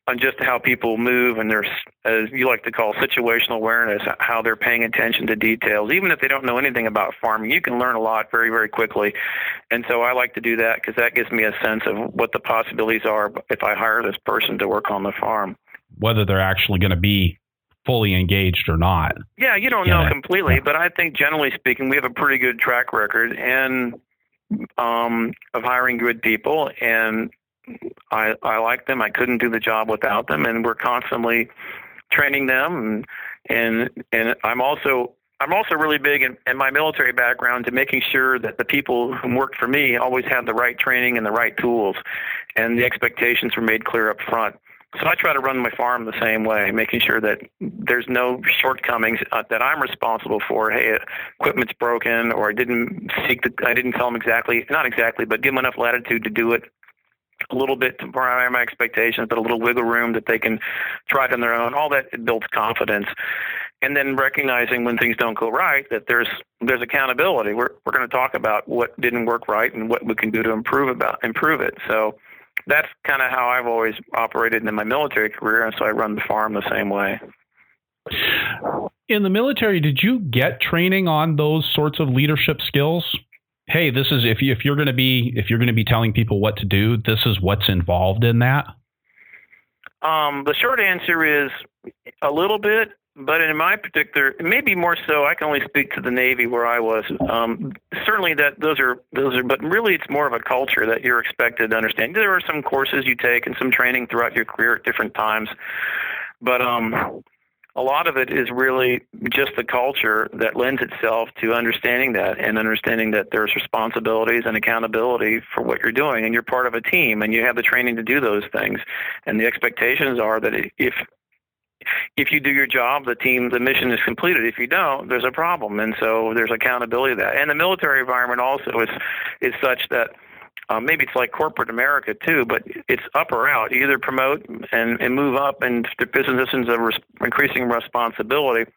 on just how people move, and there's, as you like to call, situational awareness, how they're paying attention to details. Even if they don't know anything about farming, you can learn a lot very, very quickly. And so I like to do that because that gives me a sense of what the possibilities are if I hire this person to work on the farm. Whether they're actually going to be fully engaged or not. Yeah, you don't know completely, but I think generally speaking, we have a pretty good track record of hiring good people, and I like them. I couldn't do the job without them, and we're constantly training them. And I'm also really big in my military background to making sure that the people who work for me always have the right training and the right tools, and the expectations were made clear up front. So I try to run my farm the same way, making sure that there's no shortcomings that I'm responsible for. Hey, equipment's broken, or I didn't tell them exactly, not exactly, but give them enough latitude to do it a little bit to my expectations, but a little wiggle room that they can try it on their own. All that builds confidence. And then recognizing when things don't go right, that there's accountability. We're going to talk about what didn't work right and what we can do to improve it. So that's kind of how I've always operated in my military career, and so I run the farm the same way. In the military, did you get training on those sorts of leadership skills? Hey, this is if you're going to be telling people what to do, this is what's involved in that. The short answer is a little bit, but in my particular, maybe more so. I can only speak to the Navy where I was. Certainly, those are, but really, it's more of a culture that you're expected to understand. There are some courses you take and some training throughout your career at different times, but a lot of it is really just the culture that lends itself to understanding that, and understanding that there's responsibilities and accountability for what you're doing, and you're part of a team, and you have the training to do those things. And the expectations are that if you do your job, the mission is completed. If you don't, there's a problem. And so there's accountability to that. And the military environment also is such that maybe it's like corporate America too, but it's up or out. You either promote and move up and to positions of increasing responsibility,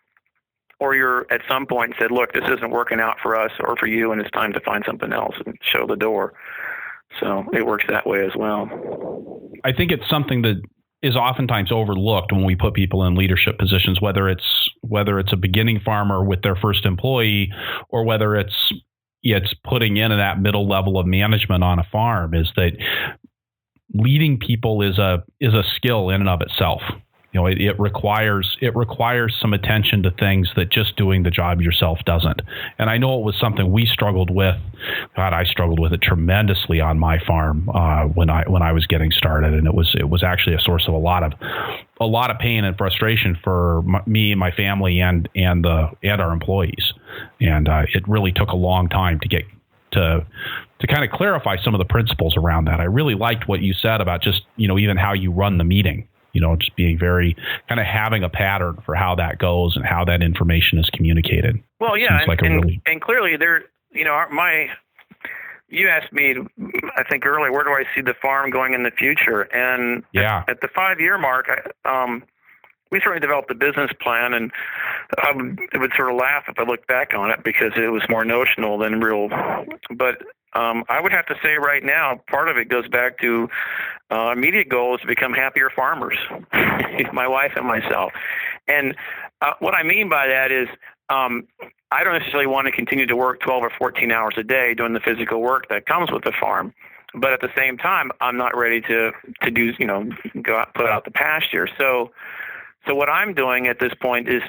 or you're at some point said, look, this isn't working out for us or for you, and it's time to find something else and show the door. So it works that way as well. I think it's something that is oftentimes overlooked when we put people in leadership positions, whether it's a beginning farmer with their first employee, or whether it's putting in that middle level of management on a farm, is that leading people is a skill in and of itself. You know, it requires some attention to things that just doing the job yourself doesn't. And I know it was something we struggled with. God, I struggled with it tremendously on my farm when I was getting started, and it was actually a source of a lot of pain and frustration for me and my family and our employees. And it really took a long time to get to kind of clarify some of the principles around that. I really liked what you said about just, even how you run the meeting. Just being very kind of having a pattern for how that goes and how that information is communicated. Well, yeah, and clearly there, you asked me, I think earlier, where do I see the farm going in the future? And at the 5-year mark, we certainly developed a business plan, and I would sort of laugh if I look back on it because it was more notional than real. But I would have to say right now, part of it goes back to immediate goal is to become happier farmers, my wife and myself. And what I mean by that is I don't necessarily want to continue to work 12 or 14 hours a day doing the physical work that comes with the farm. But at the same time, I'm not ready to do, go out, put out the pasture. So what I'm doing at this point is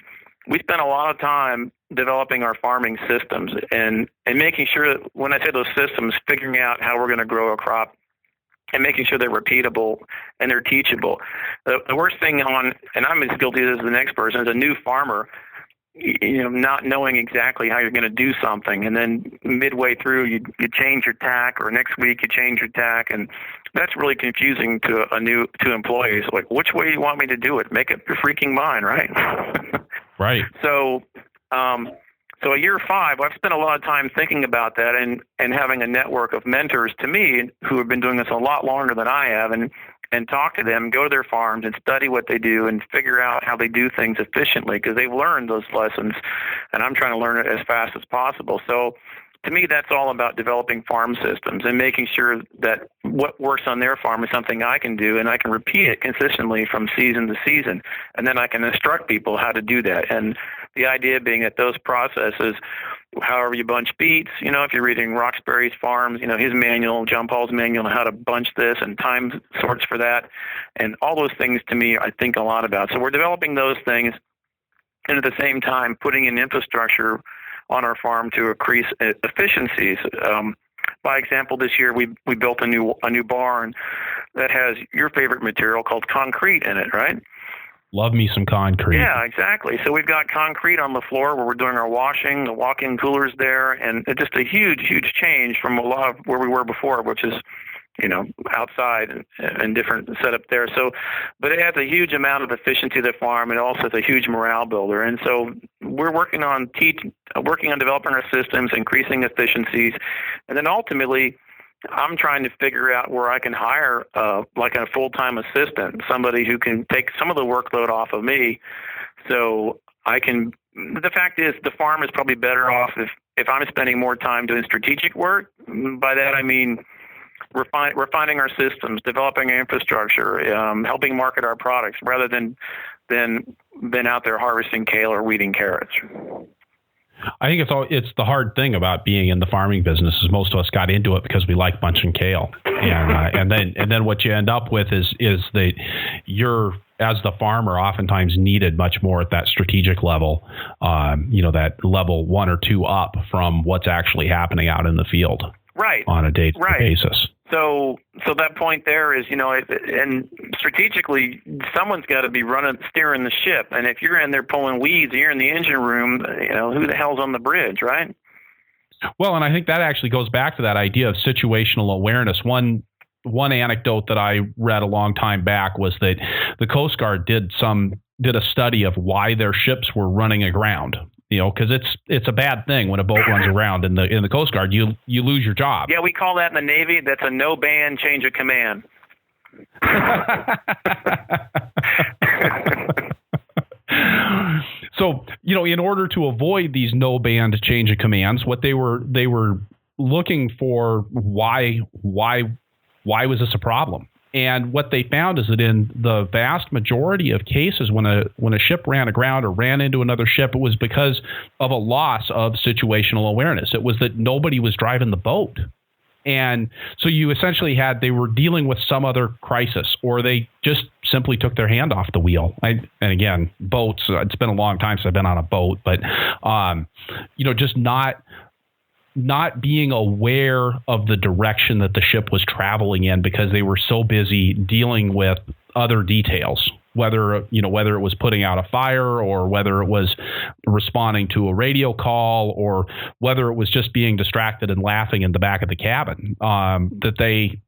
we spend a lot of time developing our farming systems and making sure that when I say those systems, figuring out how we're going to grow a crop and making sure they're repeatable and they're teachable. The worst thing and I'm as guilty as the next person, as a new farmer, not knowing exactly how you're going to do something. And then midway through, you change your tack, or next week you change your tack. And that's really confusing to employees. Like, which way do you want me to do it? Make up your freaking mind, right? Right. So at year 5, I've spent a lot of time thinking about that and having a network of mentors to me who have been doing this a lot longer than I have, and talk to them, go to their farms and study what they do and figure out how they do things efficiently, because they've learned those lessons, and I'm trying to learn it as fast as possible. So to me, that's all about developing farm systems and making sure that what works on their farm is something I can do, and I can repeat it consistently from season to season. And then I can instruct people how to do that. And the idea being that those processes, however you bunch beets, if you're reading Roxbury's Farms, his manual, John Paul's manual on how to bunch this and time sorts for that. And all those things to me, I think a lot about. So we're developing those things, and at the same time putting in infrastructure on our farm to increase efficiencies. By example, this year we built a new barn that has your favorite material called concrete in it, right? Love me some concrete. Yeah, exactly. So we've got concrete on the floor where we're doing our washing, the walk-in coolers there, and it's just a huge, huge change from a lot of where we were before, which is outside and different setup there. So, but it has a huge amount of efficiency of the farm, and also it's a huge morale builder. And so we're working on developing our systems, increasing efficiencies, and then ultimately, I'm trying to figure out where I can hire like a full-time assistant, somebody who can take some of the workload off of me, so I can. The fact is, the farm is probably better off if I'm spending more time doing strategic work. By that I mean refining our systems, developing our infrastructure, helping market our products, rather than out there harvesting kale or weeding carrots. I think it's the hard thing about being in the farming business is most of us got into it because we like bunching kale, and then what you end up with is that you're, as the farmer, oftentimes needed much more at that strategic level, that level 1 or 2 up from what's actually happening out in the field, right, on a day-to-day basis. So that point there is, and strategically, someone's got to be steering the ship. And if you're in there pulling weeds, you're in the engine room, who the hell's on the bridge, right? Well, and I think that actually goes back to that idea of situational awareness. One anecdote that I read a long time back was that the Coast Guard did a study of why their ships were running aground. Because it's a bad thing when a boat runs around in the Coast Guard. You lose your job. Yeah, we call that in the Navy. That's a no ban, change of command. So, in order to avoid these no ban change of commands, what they were looking for, why was this a problem? And what they found is that in the vast majority of cases, when a ship ran aground or ran into another ship, it was because of a loss of situational awareness. It was that nobody was driving the boat. And so you essentially they were dealing with some other crisis, or they just simply took their hand off the wheel. And again, boats, it's been a long time since I've been on a boat, but, just not being aware of the direction that the ship was traveling in because they were so busy dealing with other details, whether it was putting out a fire, or whether it was responding to a radio call, or whether it was just being distracted and laughing in the back of the cabin, that they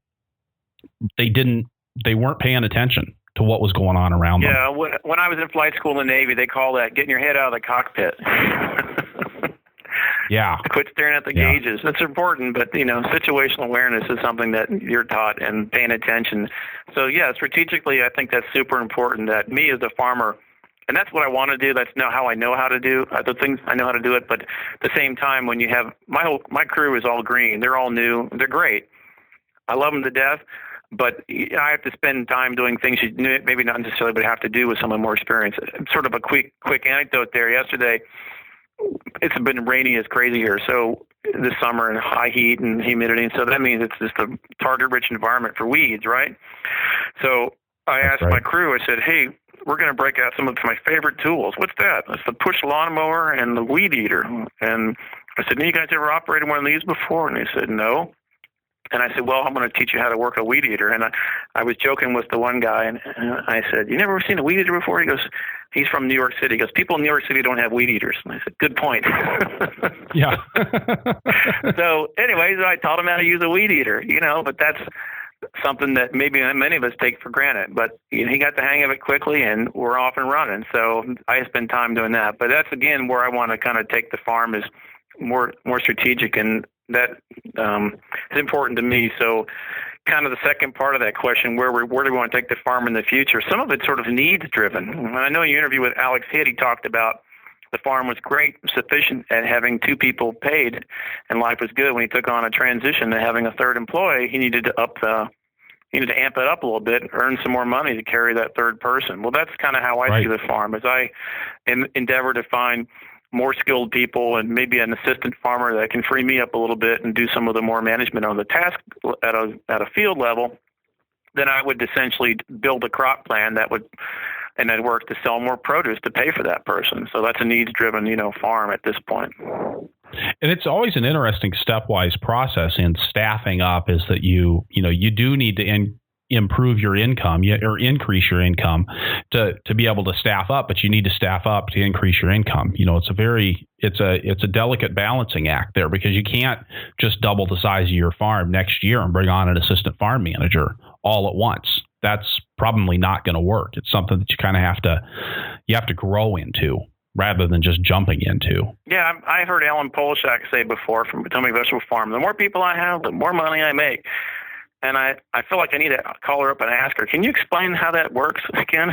weren't paying attention to what was going on around them. Yeah, when I was in flight school in the Navy, they call that getting your head out of the cockpit. Yeah. Quit staring at the gauges. That's important, but situational awareness is something that you're taught, and paying attention. So strategically, I think that's super important. That me as a farmer, and that's what I want to do. That's now how I know how to do the things. I know how to do it. But at the same time, when you have my crew is all green, they're all new, they're great. I love them to death. But I have to spend time doing things you maybe not necessarily would have to do with someone more experienced. Sort of a quick anecdote there. Yesterday, it's been rainy as crazy here, so this summer, and high heat and humidity, and so that means it's just a target-rich environment for weeds, right? So I asked my crew, I said, hey, we're going to break out some of my favorite tools. What's that? It's the push lawnmower and the weed eater. And I said, you guys ever operated one of these before? And they said, no. And I said, well, I'm going to teach you how to work a weed eater. And I was joking with the one guy, and I said, you never seen a weed eater before? He goes, he's from New York City. He goes, people in New York City don't have weed eaters. And I said, good point. Yeah. So anyways, I taught him how to use a weed eater, but that's something that maybe many of us take for granted. But he got the hang of it quickly, and we're off and running. So I spend time doing that. But that's, again, where I want to kind of take the farm, is more strategic, and that is important to me. So kind of the second part of that question, where do we want to take the farm in the future? Some of it's sort of needs driven. When I know you interviewed with Alex Hitt, he talked about the farm was great, sufficient at having 2 people paid, and life was good. When he took on a transition to having a third employee, he needed to amp it up a little bit, earn some more money to carry that third person. Well, that's kind of how I see the farm, as I endeavor to find more skilled people, and maybe an assistant farmer that can free me up a little bit and do some of the more management on the task at a field level. Then I would essentially build a crop plan and I'd work to sell more produce to pay for that person. So that's a needs-driven, farm at this point. And it's always an interesting stepwise process in staffing up, is that you do need to improve your income or increase your income to be able to staff up, but you need to staff up to increase your income. It's a delicate balancing act there, because you can't just double the size of your farm next year and bring on an assistant farm manager all at once. That's probably not going to work. It's something that you kind of have to grow into, rather than just jumping into. Yeah, I heard Alan Polshak say before from Potomac Vegetable Farm, the more people I have, the more money I make. And I feel like I need to call her up and ask her, can you explain how that works again?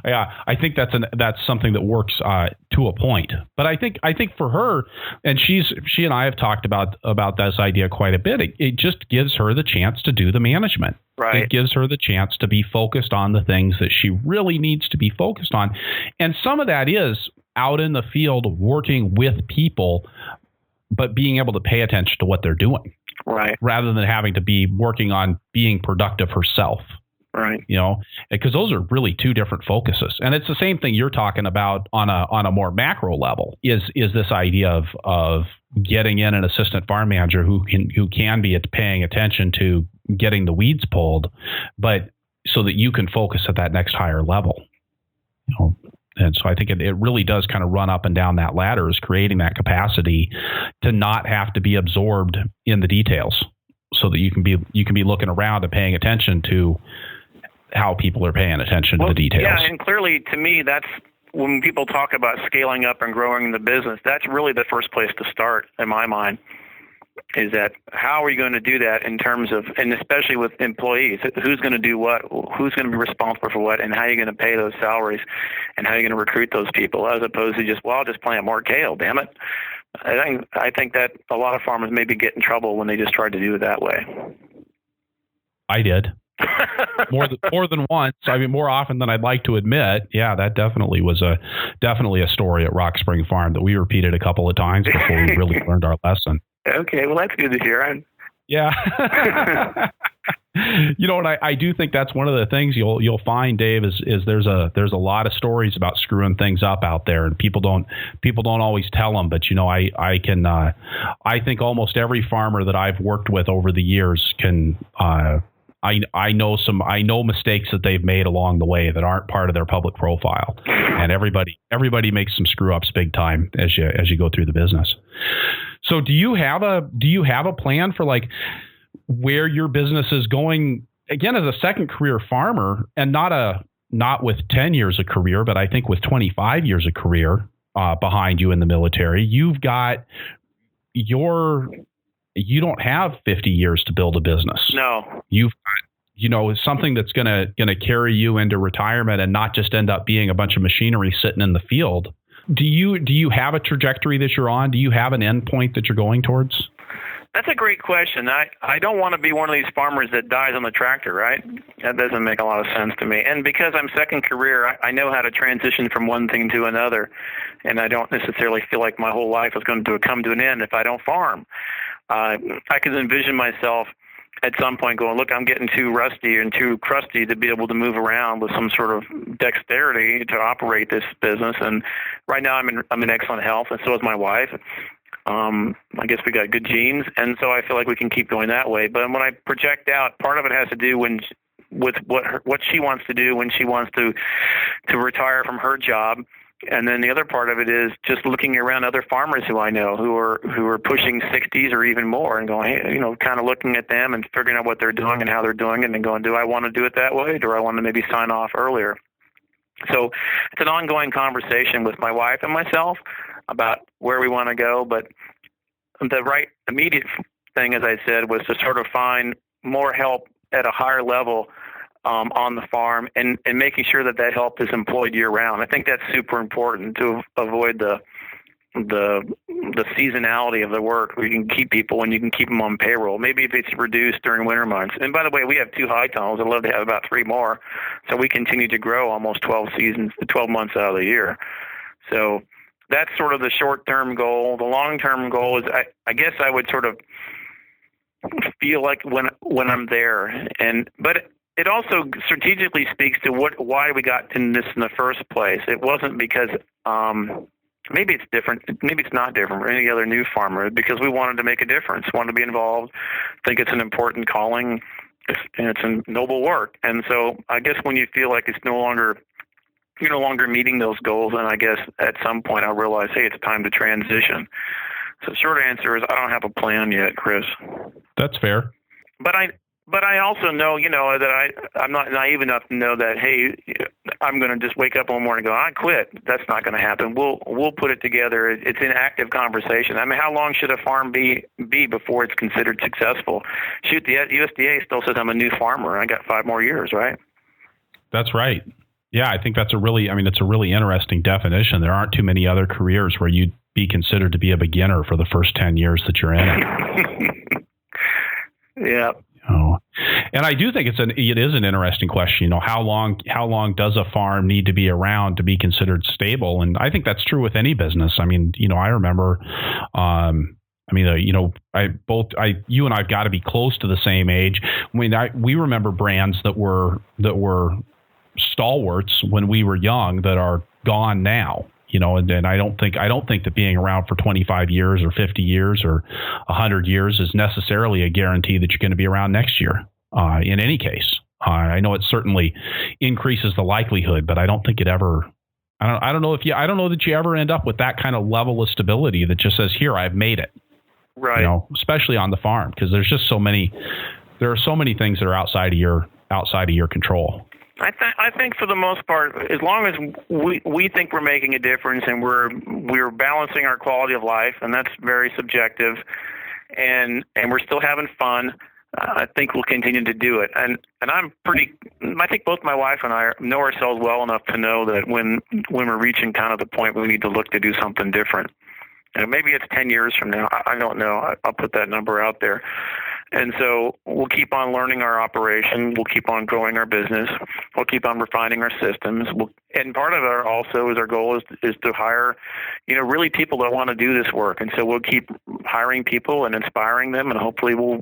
Yeah, I think that's something that works to a point. But I think for her, and she and I have talked about this idea quite a bit. It just gives her the chance to do the management. Right. It gives her the chance to be focused on the things that she really needs to be focused on. And some of that is out in the field working with people, but being able to pay attention to what they're doing. Right. Rather than having to be working on being productive herself. Right. Because those are really two different focuses. And it's the same thing you're talking about on a more macro level is this idea of getting in an assistant farm manager who can be paying attention to getting the weeds pulled, but so that you can focus at that next higher level. And so I think it really does kind of run up and down that ladder, is creating that capacity to not have to be absorbed in the details, so that you can be looking around and paying attention to how people are paying attention to the details. Yeah, and clearly to me, that's when people talk about scaling up and growing the business, that's really the first place to start in my mind. Is that how are you going to do that in terms of, and especially with employees, who's going to do what, who's going to be responsible for what, and how you're going to pay those salaries, and how you're going to recruit those people, as opposed to just, well, I'll just plant more kale, damn it. I think that a lot of farmers maybe get in trouble when they just try to do it that way. I did. more than once. I mean, more often than I'd like to admit. Yeah, that definitely was definitely a story at Rock Spring Farm that we repeated a couple of times before we really learned our lesson. Okay, well, that's good to hear. Yeah. And I do think that's one of the things you'll find, Dave, is there's a lot of stories about screwing things up out there, and people don't always tell them. But I think almost every farmer that I've worked with over the years can. I know mistakes that they've made along the way that aren't part of their public profile, and everybody makes some screw ups big time as you go through the business. So do you have a plan for like where your business is going, again, as a second career farmer, and not with 10 years of career, but I think with 25 years of career behind you in the military, you don't have 50 years to build a business. No. You've got, something that's going to carry you into retirement and not just end up being a bunch of machinery sitting in the field. Do you have a trajectory that you're on? Do you have an end point that you're going towards? That's a great question. I don't want to be one of these farmers that dies on the tractor, right? That doesn't make a lot of sense to me. And because I'm second career, I know how to transition from one thing to another. And I don't necessarily feel like my whole life is going to come to an end if I don't farm. I can envision myself at some point going, look, I'm getting too rusty and too crusty to be able to move around with some sort of dexterity to operate this business. And right now I'm in excellent health, and so is my wife. I guess we got good genes, and so I feel like we can keep going that way. But when I project out, part of it has to do with what she wants to do when she wants to retire from her job. And then the other part of it is just looking around other farmers who I know who are pushing 60s or even more, and going, hey, kind of looking at them and figuring out what they're doing and how they're doing it, and going, do I want to do it that way? Do I want to maybe sign off earlier? So it's an ongoing conversation with my wife and myself about where we want to go. But the right immediate thing, as I said, was to sort of find more help at a higher level on the farm, and making sure that help is employed year round. I think that's super important to avoid the seasonality of the work, where you can keep people and you can keep them on payroll. Maybe if it's reduced during winter months. And by the way, we have 2 high tunnels. I'd love to have about 3 more. So we continue to grow almost 12 months out of the year. So that's sort of the short-term goal. The long-term goal is, I guess I would sort of feel like when I'm there, but it also strategically speaks to why we got in this in the first place. It wasn't because maybe it's different. Maybe it's not different for any other new farmer, because we wanted to make a difference, wanted to be involved, think it's an important calling, and it's a noble work. And so I guess when you feel like you're no longer meeting those goals, and I guess at some point I'll realize, hey, it's time to transition. So the short answer is I don't have a plan yet, Chris. That's fair. But I also know, that I'm not naive enough to know that, hey, I'm going to just wake up one morning and go, I quit. That's not going to happen. We'll put it together. It's an active conversation. I mean, how long should a farm be before it's considered successful? Shoot, the USDA still says I'm a new farmer. I got 5 more years, right? That's right. Yeah, I think it's a really interesting definition. There aren't too many other careers where you'd be considered to be a beginner for the first 10 years that you're in it. Yeah. Oh, and I do think it is an interesting question. How long does a farm need to be around to be considered stable? And I think that's true with any business. I mean, I remember, you and I've got to be close to the same age. I mean, we remember brands that were stalwarts when we were young that are gone now. And I don't think that being around for 25 years or 50 years or 100 years is necessarily a guarantee that you're going to be around next year. In any case, I know it certainly increases the likelihood, but I don't think it ever. I don't know that you ever end up with that kind of level of stability that just says, "Here, I've made it." Right. Especially on the farm, because there's just so many. There are so many things that are outside of your control. I think for the most part, as long as we think we're making a difference and we're balancing our quality of life, and that's very subjective, and we're still having fun, I think we'll continue to do it. And I think both my wife and I know ourselves well enough to know that when we're reaching kind of the point where we need to look to do something different, and maybe it's 10 years from now, I don't know. I'll put that number out there. And so we'll keep on learning our operation. We'll keep on growing our business. We'll keep on refining our systems. And part of our goal is to hire, really people that want to do this work. And so we'll keep hiring people and inspiring them. And hopefully we'll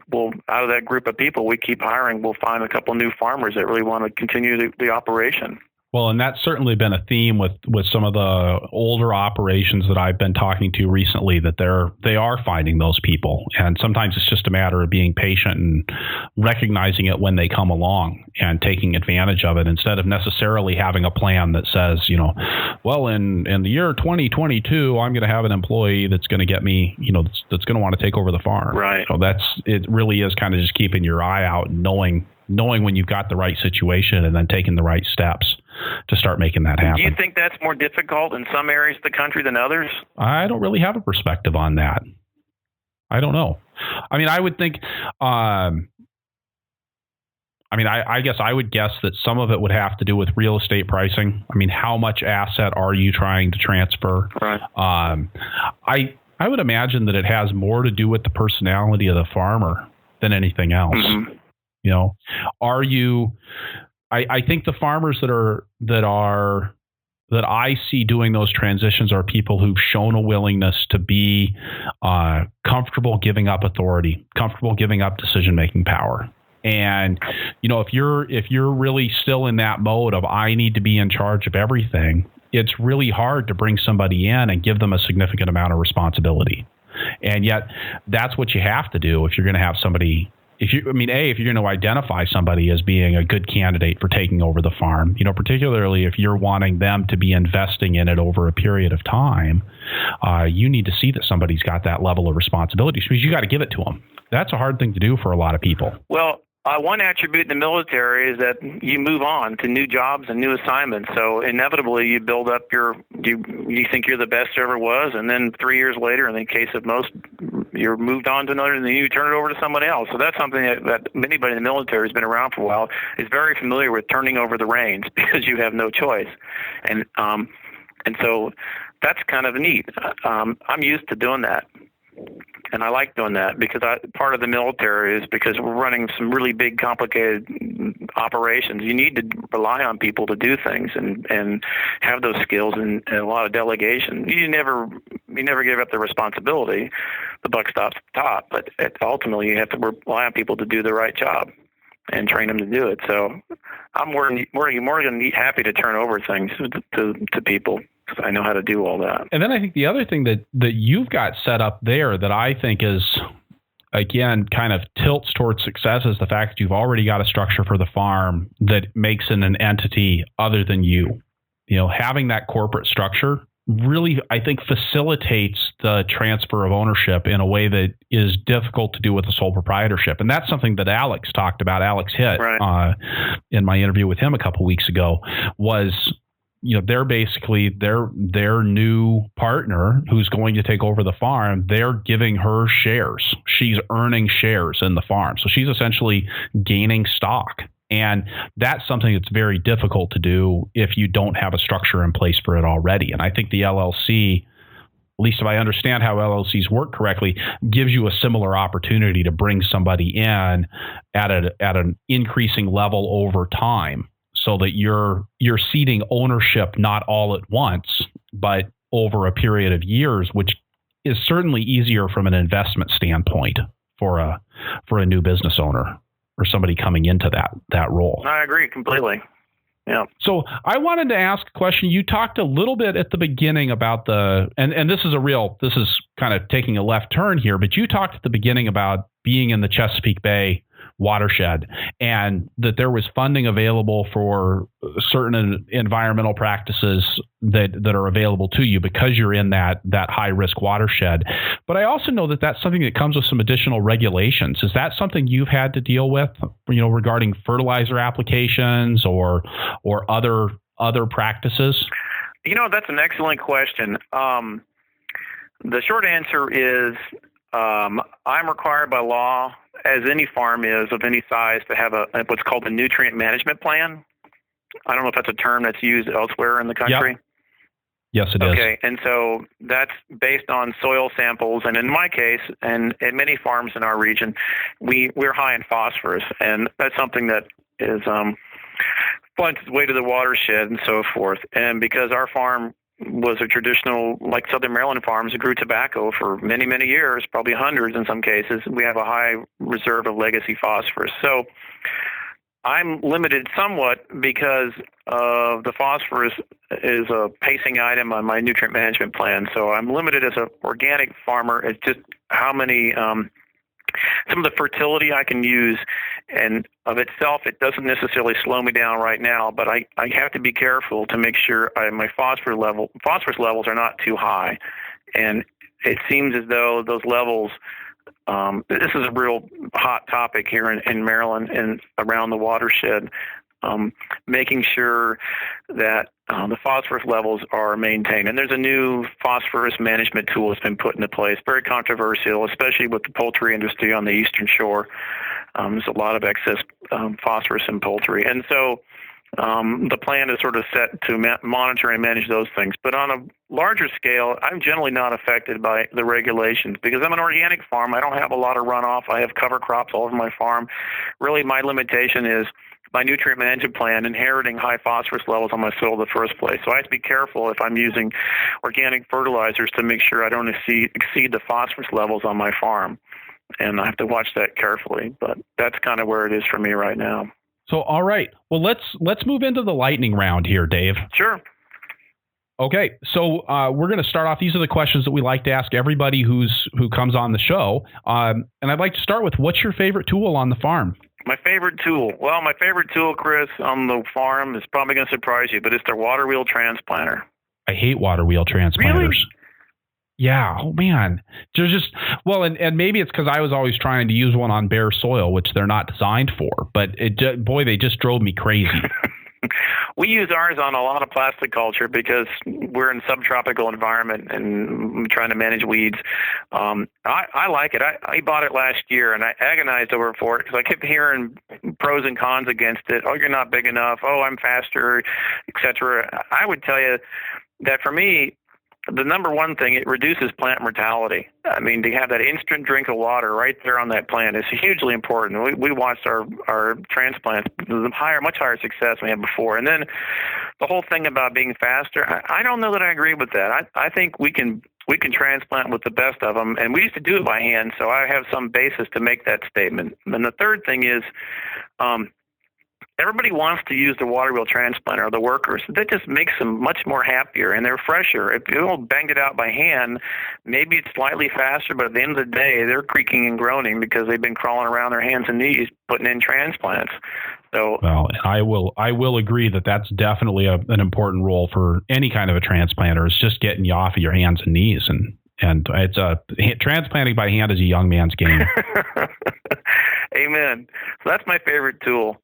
out of that group of people we keep hiring, we'll find a couple new farmers that really want to continue the operation. Well, and that's certainly been a theme with some of the older operations that I've been talking to recently, that they are finding those people. And sometimes it's just a matter of being patient and recognizing it when they come along and taking advantage of it, instead of necessarily having a plan that says, well, in the year 2022, I'm going to have an employee that's going to get me, that's going to want to take over the farm. Right. So it really is kind of just keeping your eye out and knowing when you've got the right situation and then taking the right steps to start making that happen. Do you think that's more difficult in some areas of the country than others? I don't really have a perspective on that. I don't know. I mean, I would think, I guess I would guess that some of it would have to do with real estate pricing. I mean, how much asset are you trying to transfer? Right. I would imagine that it has more to do with the personality of the farmer than anything else. Mm-hmm. I think the farmers that I see doing those transitions are people who've shown a willingness to be comfortable giving up authority, comfortable giving up decision-making power. And, if you're really still in that mode of, I need to be in charge of everything, it's really hard to bring somebody in and give them a significant amount of responsibility. And yet that's what you have to do if you're going to have somebody. If you're going to identify somebody as being a good candidate for taking over the farm, particularly if you're wanting them to be investing in it over a period of time, you need to see that somebody's got that level of responsibility, because you got to give it to them. That's a hard thing to do for a lot of people. Well, one attribute in the military is that you move on to new jobs and new assignments. So inevitably you build up you think you're the best there ever was, and then 3 years later, in the case of most, you're moved on to another, and then you turn it over to somebody else. So that's something that anybody in the military who's been around for a while is very familiar with, turning over the reins, because you have no choice. And so that's kind of neat. I'm used to doing that. And I like doing that, because part of the military is because we're running some really big, complicated operations. You need to rely on people to do things and have those skills and a lot of delegation. You never give up the responsibility. The buck stops at the top, but ultimately you have to rely on people to do the right job and train them to do it. So I'm more than happy to turn over things to people, because I know how to do all that. And then I think the other thing that you've got set up there that I think is again, kind of tilts towards success is the fact that you've already got a structure for the farm that makes it an entity other than you. Having that corporate structure really, I think, facilitates the transfer of ownership in a way that is difficult to do with a sole proprietorship. And that's something that Alex talked about. Alex Hitt, right, in my interview with him a couple weeks ago, was they're basically their new partner who's going to take over the farm. They're giving her shares. She's earning shares in the farm. So she's essentially gaining stock. And that's something that's very difficult to do if you don't have a structure in place for it already. And I think the LLC, at least if I understand how LLCs work correctly, gives you a similar opportunity to bring somebody in at an increasing level over time, so that you're ceding ownership not all at once, but over a period of years, which is certainly easier from an investment standpoint for a new business owner or somebody coming into that role. I agree completely. Yeah. So I wanted to ask a question. You talked a little bit at the beginning about and this is kind of taking a left turn here, but you talked at the beginning about being in the Chesapeake Bay watershed and that there was funding available for certain environmental practices that are available to you because you're in that high risk watershed. But I also know that that's something that comes with some additional regulations. Is that something you've had to deal with, regarding fertilizer applications or other practices? That's an excellent question. The short answer is I'm required by law, as any farm is of any size, to have what's called a nutrient management plan. I don't know if that's a term that's used elsewhere in the country. Yep. Yes, it is. Okay, and so that's based on soil samples. And in my case, and in many farms in our region, we're high in phosphorus, and that's something that is finds its way to the watershed and so forth. And because our farm was a traditional, like Southern Maryland farms, that grew tobacco for many, many years, probably hundreds in some cases, we have a high reserve of legacy phosphorus. So I'm limited somewhat because of the phosphorus is a pacing item on my nutrient management plan. So I'm limited as an organic farmer. It's just how many, some of the fertility I can use, and of itself, it doesn't necessarily slow me down right now, but I have to be careful to make sure my phosphorus levels are not too high. And it seems as though those levels, this is a real hot topic here in Maryland and around the watershed, making sure that the phosphorus levels are maintained. And there's a new phosphorus management tool that's been put into place, very controversial, especially with the poultry industry on the Eastern Shore. There's a lot of excess phosphorus in poultry. And so the plan is sort of set to monitor and manage those things. But on a larger scale, I'm generally not affected by the regulations because I'm an organic farm. I don't have a lot of runoff. I have cover crops all over my farm. Really, my limitation is my nutrient management plan inheriting high phosphorus levels on my soil in the first place. So I have to be careful if I'm using organic fertilizers to make sure I don't exceed the phosphorus levels on my farm. And I have to watch that carefully. But that's kind of where it is for me right now. So, all right. Well, let's move into the lightning round here, Dave. Sure. Okay, so we're going to start off. These are the questions that we like to ask everybody who comes on the show. And I'd like to start with, what's your favorite tool on the farm? My favorite tool? Well, my favorite tool, Chris, on the farm is probably going to surprise you, but it's the water wheel transplanter. I hate water wheel transplanters. Really? Yeah. Oh, man. They're just, well, and maybe it's because I was always trying to use one on bare soil, which they're not designed for. But they just drove me crazy. We use ours on a lot of plastic culture because we're in a subtropical environment and we're trying to manage weeds. I like it. I bought it last year and I agonized over it because I kept hearing pros and cons against it. Oh, you're not big enough. Oh, I'm faster, etc. I would tell you that for me, the number one thing, it reduces plant mortality. I mean, to have that instant drink of water right there on that plant is hugely important. We watched our transplants, much higher success than we had before. And then the whole thing about being faster, I don't know that I agree with that. I think we can transplant with the best of them, and we used to do it by hand, so I have some basis to make that statement. And the third thing is, everybody wants to use the water wheel transplanter, the workers. That just makes them much more happier, and they're fresher. If you all banged it out by hand, maybe it's slightly faster, but at the end of the day, they're creaking and groaning because they've been crawling around their hands and knees putting in transplants. So, well, I will agree that that's definitely an important role for any kind of a transplanter, is just getting you off of your hands and knees, and it's transplanting by hand is a young man's game. Amen. So that's my favorite tool.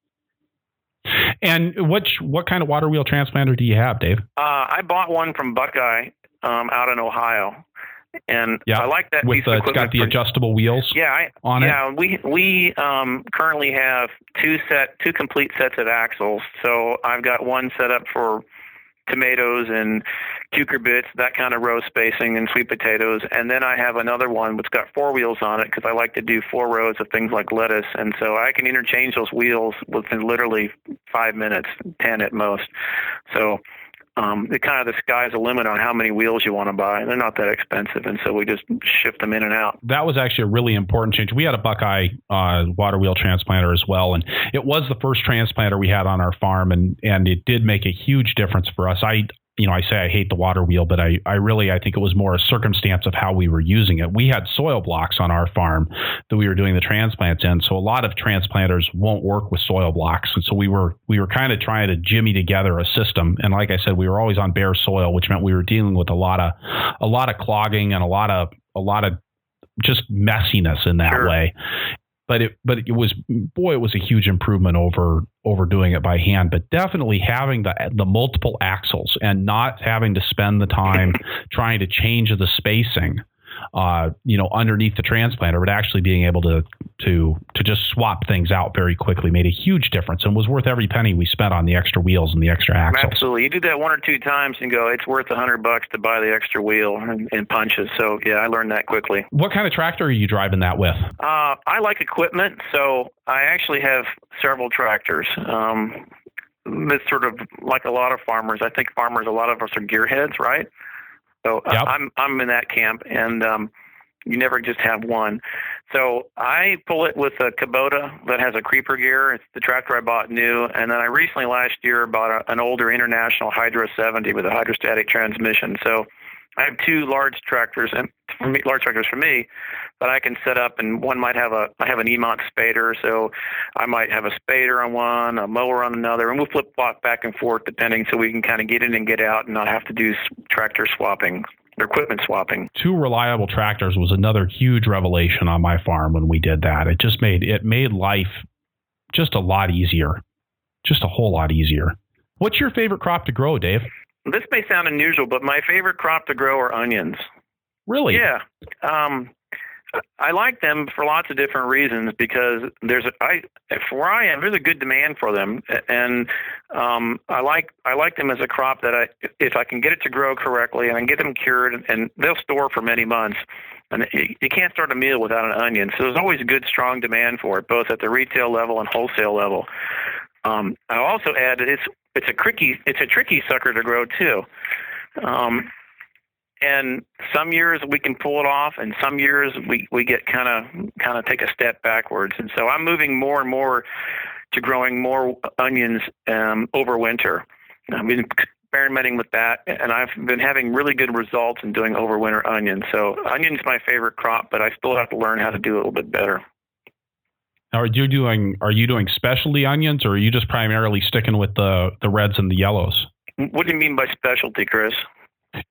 And what kind of water wheel transplanter do you have, Dave? I bought one from Buckeye out in Ohio, and I like that piece of equipment. It's got the adjustable wheels. On it. Yeah, we currently have two complete sets of axles. So I've got one set up for tomatoes and cucurbits, that kind of row spacing, and sweet potatoes. And then I have another one which got four wheels on it because I like to do 4 rows of things like lettuce. And so I can interchange those wheels within literally 5 minutes, 10 at most. So the sky's the limit on how many wheels you want to buy. They're not that expensive, and so we just shift them in and out. That was actually a really important change. We had a Buckeye water wheel transplanter as well, and it was the first transplanter we had on our farm, and it did make a huge difference for us. I say I hate the water wheel, but I think it was more a circumstance of how we were using it. We had soil blocks on our farm that we were doing the transplants in. So a lot of transplanters won't work with soil blocks. And so we were kind of trying to jimmy together a system. And like I said, we were always on bare soil, which meant we were dealing with a lot of clogging and a lot of just messiness in that way. But it was a huge improvement over doing it by hand. But definitely having the multiple axles and not having to spend the time trying to change the spacing, underneath the transplanter, but actually being able to just swap things out very quickly made a huge difference and was worth every penny we spent on the extra wheels and the extra axles. Absolutely. You do that 1 or 2 times and go, it's worth $100 to buy the extra wheel and punches. So yeah, I learned that quickly. What kind of tractor are you driving that with? I like equipment, so I actually have several tractors. It's sort of like a lot of farmers. I think farmers, a lot of us are gearheads, right? So yep. I'm in that camp, and you never just have one. So I pull it with a Kubota that has a creeper gear. It's the tractor I bought new, and then I recently last year bought an older International Hydro 70 with a hydrostatic transmission. So I have 2 large tractors, and large tractors for me, that I can set up, and one might have I have an Emont spader, so I might have a spader on one, a mower on another, and we'll flip-flop back and forth depending, so we can kind of get in and get out and not have to do tractor swapping or equipment swapping. 2 reliable tractors was another huge revelation on my farm when we did that. It made life just a lot easier, just a whole lot easier. What's your favorite crop to grow, Dave? This may sound unusual, but my favorite crop to grow are onions. Really? Yeah. I like them for lots of different reasons because where I am, there's a good demand for them, and I like them as a crop that if I can get it to grow correctly and I can get them cured, and they'll store for many months. And you can't start a meal without an onion, so there's always a good, strong demand for it, both at the retail level and wholesale level. I also add that it's a tricky sucker to grow too. And some years we can pull it off, and some years we get kind of take a step backwards. And so I'm moving more and more to growing more onions over winter. I've been experimenting with that, and I've been having really good results in doing overwinter onions. So onion's my favorite crop, but I still have to learn how to do it a little bit better. Now, are you doing specialty onions, or are you just primarily sticking with the reds and the yellows? What do you mean by specialty, Chris?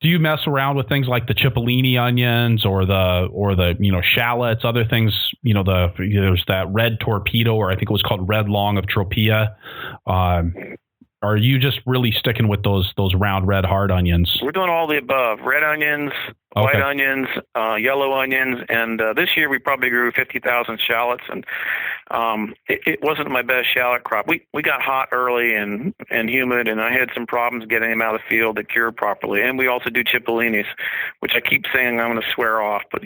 Do you mess around with things like the Cipollini onions or the shallots, other things? There's that red torpedo, or I think it was called red long of Tropea. Are you just really sticking with those round red hard onions? We're doing all the above: red onions, white onions, yellow onions, and this year we probably grew 50,000 shallots, and it wasn't my best shallot crop. We got hot early and humid, and I had some problems getting them out of the field to cure properly. And we also do Cipollinis, which I keep saying I'm going to swear off, but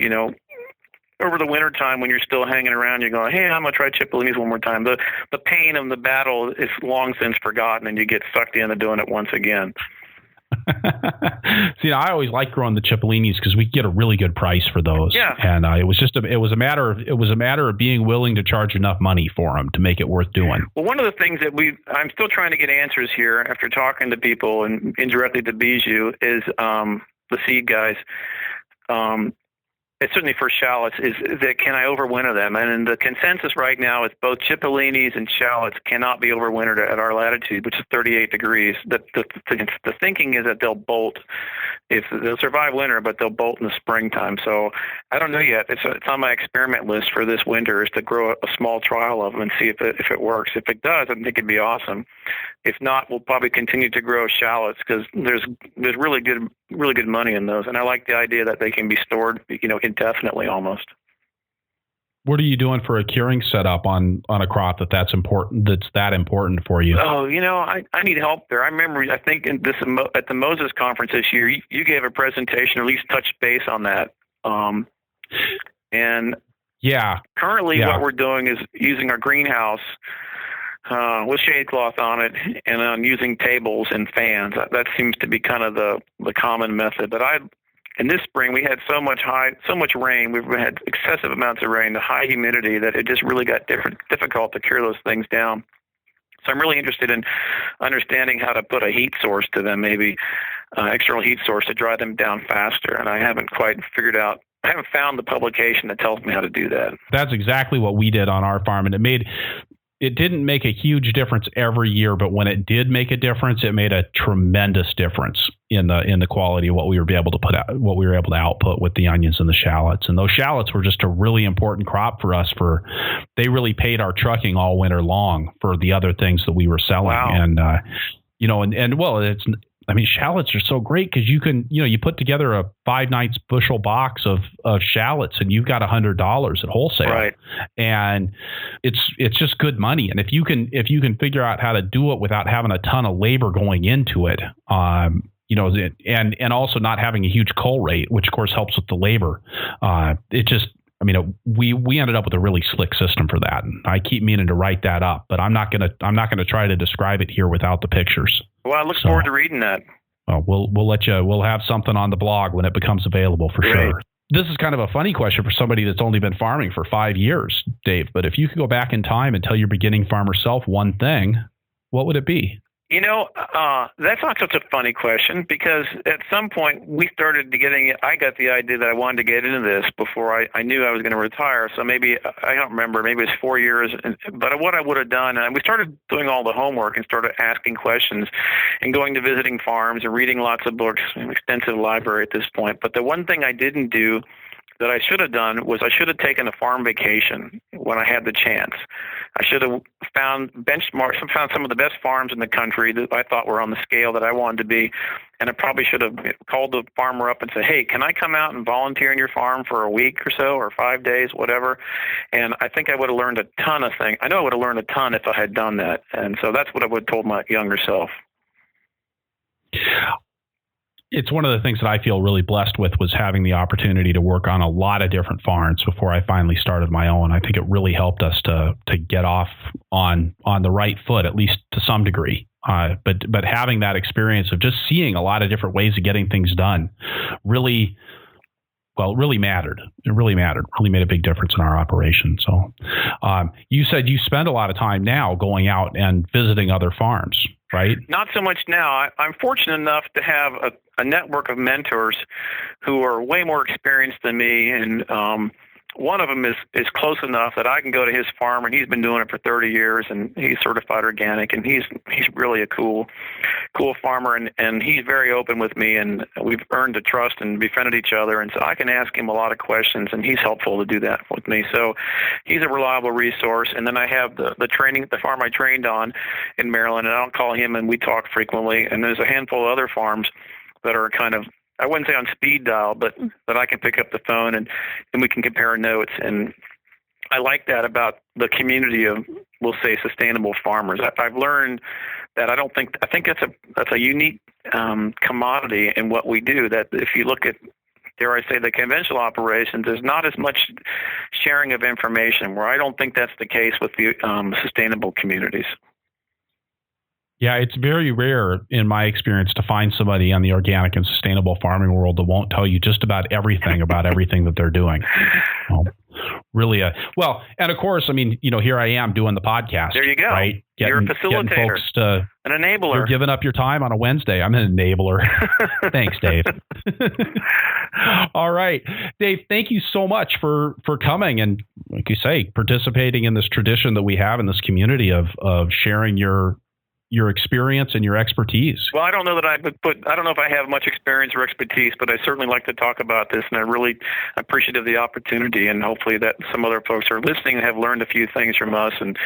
over the winter time when you're still hanging around, you're going, hey, I'm going to try Cipollinis one more time. The pain of the battle is long since forgotten, and you get sucked into doing it once again. See, I always like growing the cipollinis because we get a really good price for those. Yeah. And it was a matter of being willing to charge enough money for them to make it worth doing. Well, one of the things that I'm still trying to get answers here after talking to people and indirectly to Bijou is the seed guys. It's certainly for shallots, is that can I overwinter them? And the consensus right now is both cipollinis and shallots cannot be overwintered at our latitude, which is 38 degrees. The thinking is that they'll bolt. If they'll survive winter, but they'll bolt in the springtime. So I don't know yet. It's on my experiment list for this winter is to grow a small trial of them and see if it works. If it does, I think it'd be awesome. If not, we'll probably continue to grow shallots because there's really good money in those, and I like the idea that they can be stored, indefinitely almost. What are you doing for a curing setup on a crop that's important? That's that important for you? Oh, I need help there. I remember, I think at the Moses conference this year, you gave a presentation, or at least touched base on that. And yeah, currently what we're doing is using our greenhouse with shade cloth on it, and on using tables and fans. That seems to be kind of the common method. But in this spring, we had so much rain. We've had excessive amounts of rain, the high humidity, that it just really got difficult to cure those things down. So I'm really interested in understanding how to put a heat source to them, maybe external heat source to dry them down faster. And I haven't quite figured out. I haven't found the publication that tells me how to do that. That's exactly what we did on our farm, and it didn't make a huge difference every year, but when it did make a difference, it made a tremendous difference in the quality of what we were able to put out, what we were able to output with the onions and the shallots. And those shallots were just a really important crop for us. They really paid our trucking all winter long for the other things that we were selling. Wow. And shallots are so great because you put together a 5 nights bushel box of shallots and you've got $100 at wholesale. Right. And it's just good money. And if you can figure out how to do it without having a ton of labor going into it, and also not having a huge cull rate, which of course helps with the labor. We ended up with a really slick system for that. And I keep meaning to write that up, but I'm not gonna try to describe it here without the pictures. Well, I look forward to reading that. We'll have something on the blog when it becomes available for sure. This is kind of a funny question for somebody that's only been farming for 5 years, Dave, but if you could go back in time and tell your beginning farmer self one thing, what would it be? That's not such a funny question, because at some point we started I got the idea that I wanted to get into this before I knew I was going to retire. So maybe, I don't remember, maybe it was 4 years. But what I would have done, and we started doing all the homework and started asking questions and going to visiting farms and reading lots of books, an extensive library at this point. But the one thing I didn't do that I should have done was I should have taken a farm vacation when I had the chance. I should have found some of the best farms in the country that I thought were on the scale that I wanted to be, and I probably should have called the farmer up and said, hey, can I come out and volunteer in your farm for a week or so, or 5 days, whatever? And I think I would have learned a ton of things. I know I would have learned a ton if I had done that, and so that's what I would have told my younger self. It's one of the things that I feel really blessed with, was having the opportunity to work on a lot of different farms before I finally started my own. I think it really helped us to get off on the right foot, at least to some degree. But having that experience of just seeing a lot of different ways of getting things done really mattered. It really mattered. Really made a big difference in our operation. So you said you spend a lot of time now going out and visiting other farms, right? Not so much now. I'm fortunate enough to have a network of mentors who are way more experienced than me, and one of them is close enough that I can go to his farm, and he's been doing it for 30 years, and he's certified organic, and he's really a cool farmer, and he's very open with me, and we've earned the trust and befriended each other, and so I can ask him a lot of questions, and he's helpful to do that with me. So he's a reliable resource. And then I have the farm I trained on in Maryland, and I'll call him, and we talk frequently. And there's a handful of other farms that are kind of, I wouldn't say on speed dial, but that I can pick up the phone and we can compare notes. And I like that about the community of, we'll say, sustainable farmers. I've learned that I think that's a unique commodity in what we do, that if you look at, dare I say, the conventional operations, there's not as much sharing of information, where I don't think that's the case with the sustainable communities. Yeah, it's very rare in my experience to find somebody on the organic and sustainable farming world that won't tell you just about everything that they're doing. Really, and of course, I mean, here I am doing the podcast. There you go. Right? You're a facilitator, an enabler. You're giving up your time on a Wednesday. I'm an enabler. Thanks, Dave. All right, Dave, thank you so much for coming and, like you say, participating in this tradition that we have in this community of sharing your experience and your expertise. Well, I don't know that I don't know if I have much experience or expertise, but I certainly like to talk about this, and I'm really appreciative of the opportunity, and hopefully that some other folks are listening and have learned a few things from us, and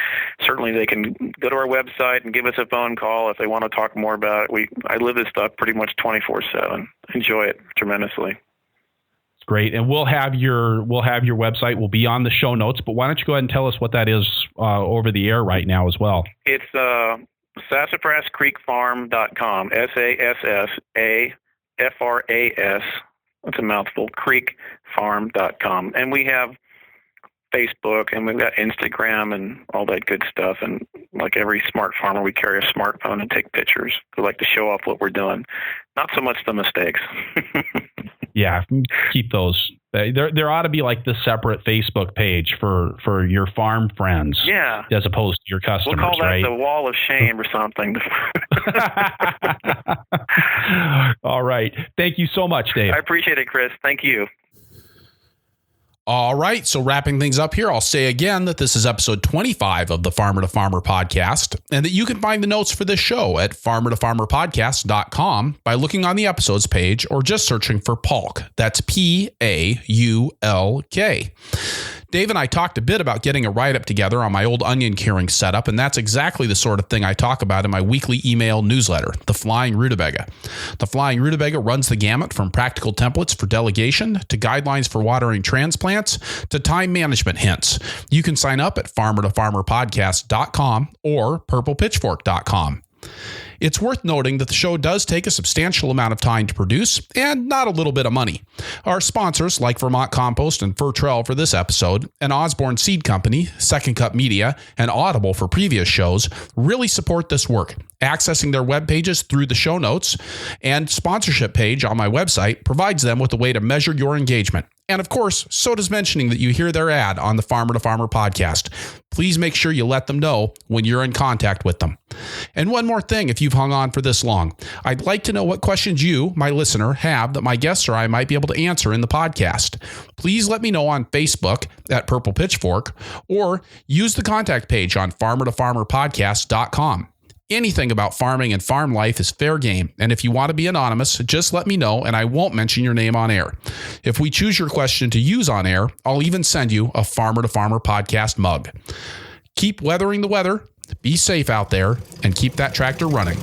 certainly they can go to our website and give us a phone call if they want to talk more about it. I live this stuff pretty much 24/7. Enjoy it tremendously. Great. And we'll have your website will be on the show notes, but why don't you go ahead and tell us what that is over the air right now as well? It's sassafrascreekfarm.com, SASSAFRAS, that's a mouthful, creekfarm.com. And we have Facebook, and we've got Instagram and all that good stuff. And like every smart farmer, we carry a smartphone and take pictures. We like to show off what we're doing, not so much the mistakes. Yeah, keep those. There ought to be like the separate Facebook page for your farm friends. Yeah. As opposed to your customers, we'll call that right? the wall of shame or something. All right. Thank you so much, Dave. I appreciate it, Chris. Thank you. All right. So wrapping things up here, I'll say again that this is episode 25 of the Farmer to Farmer podcast, and that you can find the notes for this show at farmertofarmerpodcast.com by looking on the episodes page or just searching for Paulk. That's PAULK. Dave and I talked a bit about getting a write-up together on my old onion curing setup, and that's exactly the sort of thing I talk about in my weekly email newsletter, The Flying Rutabaga. The Flying Rutabaga runs the gamut from practical templates for delegation to guidelines for watering transplants to time management hints. You can sign up at farmertofarmerpodcast.com or purplepitchfork.com. It's worth noting that the show does take a substantial amount of time to produce and not a little bit of money. Our sponsors, like Vermont Compost and Furtrell for this episode, and Osborne Seed Company, Second Cut Media, and Audible for previous shows, really support this work. Accessing their web pages through the show notes and sponsorship page on my website provides them with a way to measure your engagement. And of course, so does mentioning that you hear their ad on the Farmer to Farmer podcast. Please make sure you let them know when you're in contact with them. And one more thing, if you've hung on for this long, I'd like to know what questions you, my listener, have that my guests or I might be able to answer in the podcast. Please let me know on Facebook at Purple Pitchfork or use the contact page on farmertofarmerpodcast.com. Anything about farming and farm life is fair game, and if you want to be anonymous, just let me know and I won't mention your name on air. If we choose your question to use on air, I'll even send you a Farmer to Farmer podcast mug. Keep weathering the weather, be safe out there, and keep that tractor running.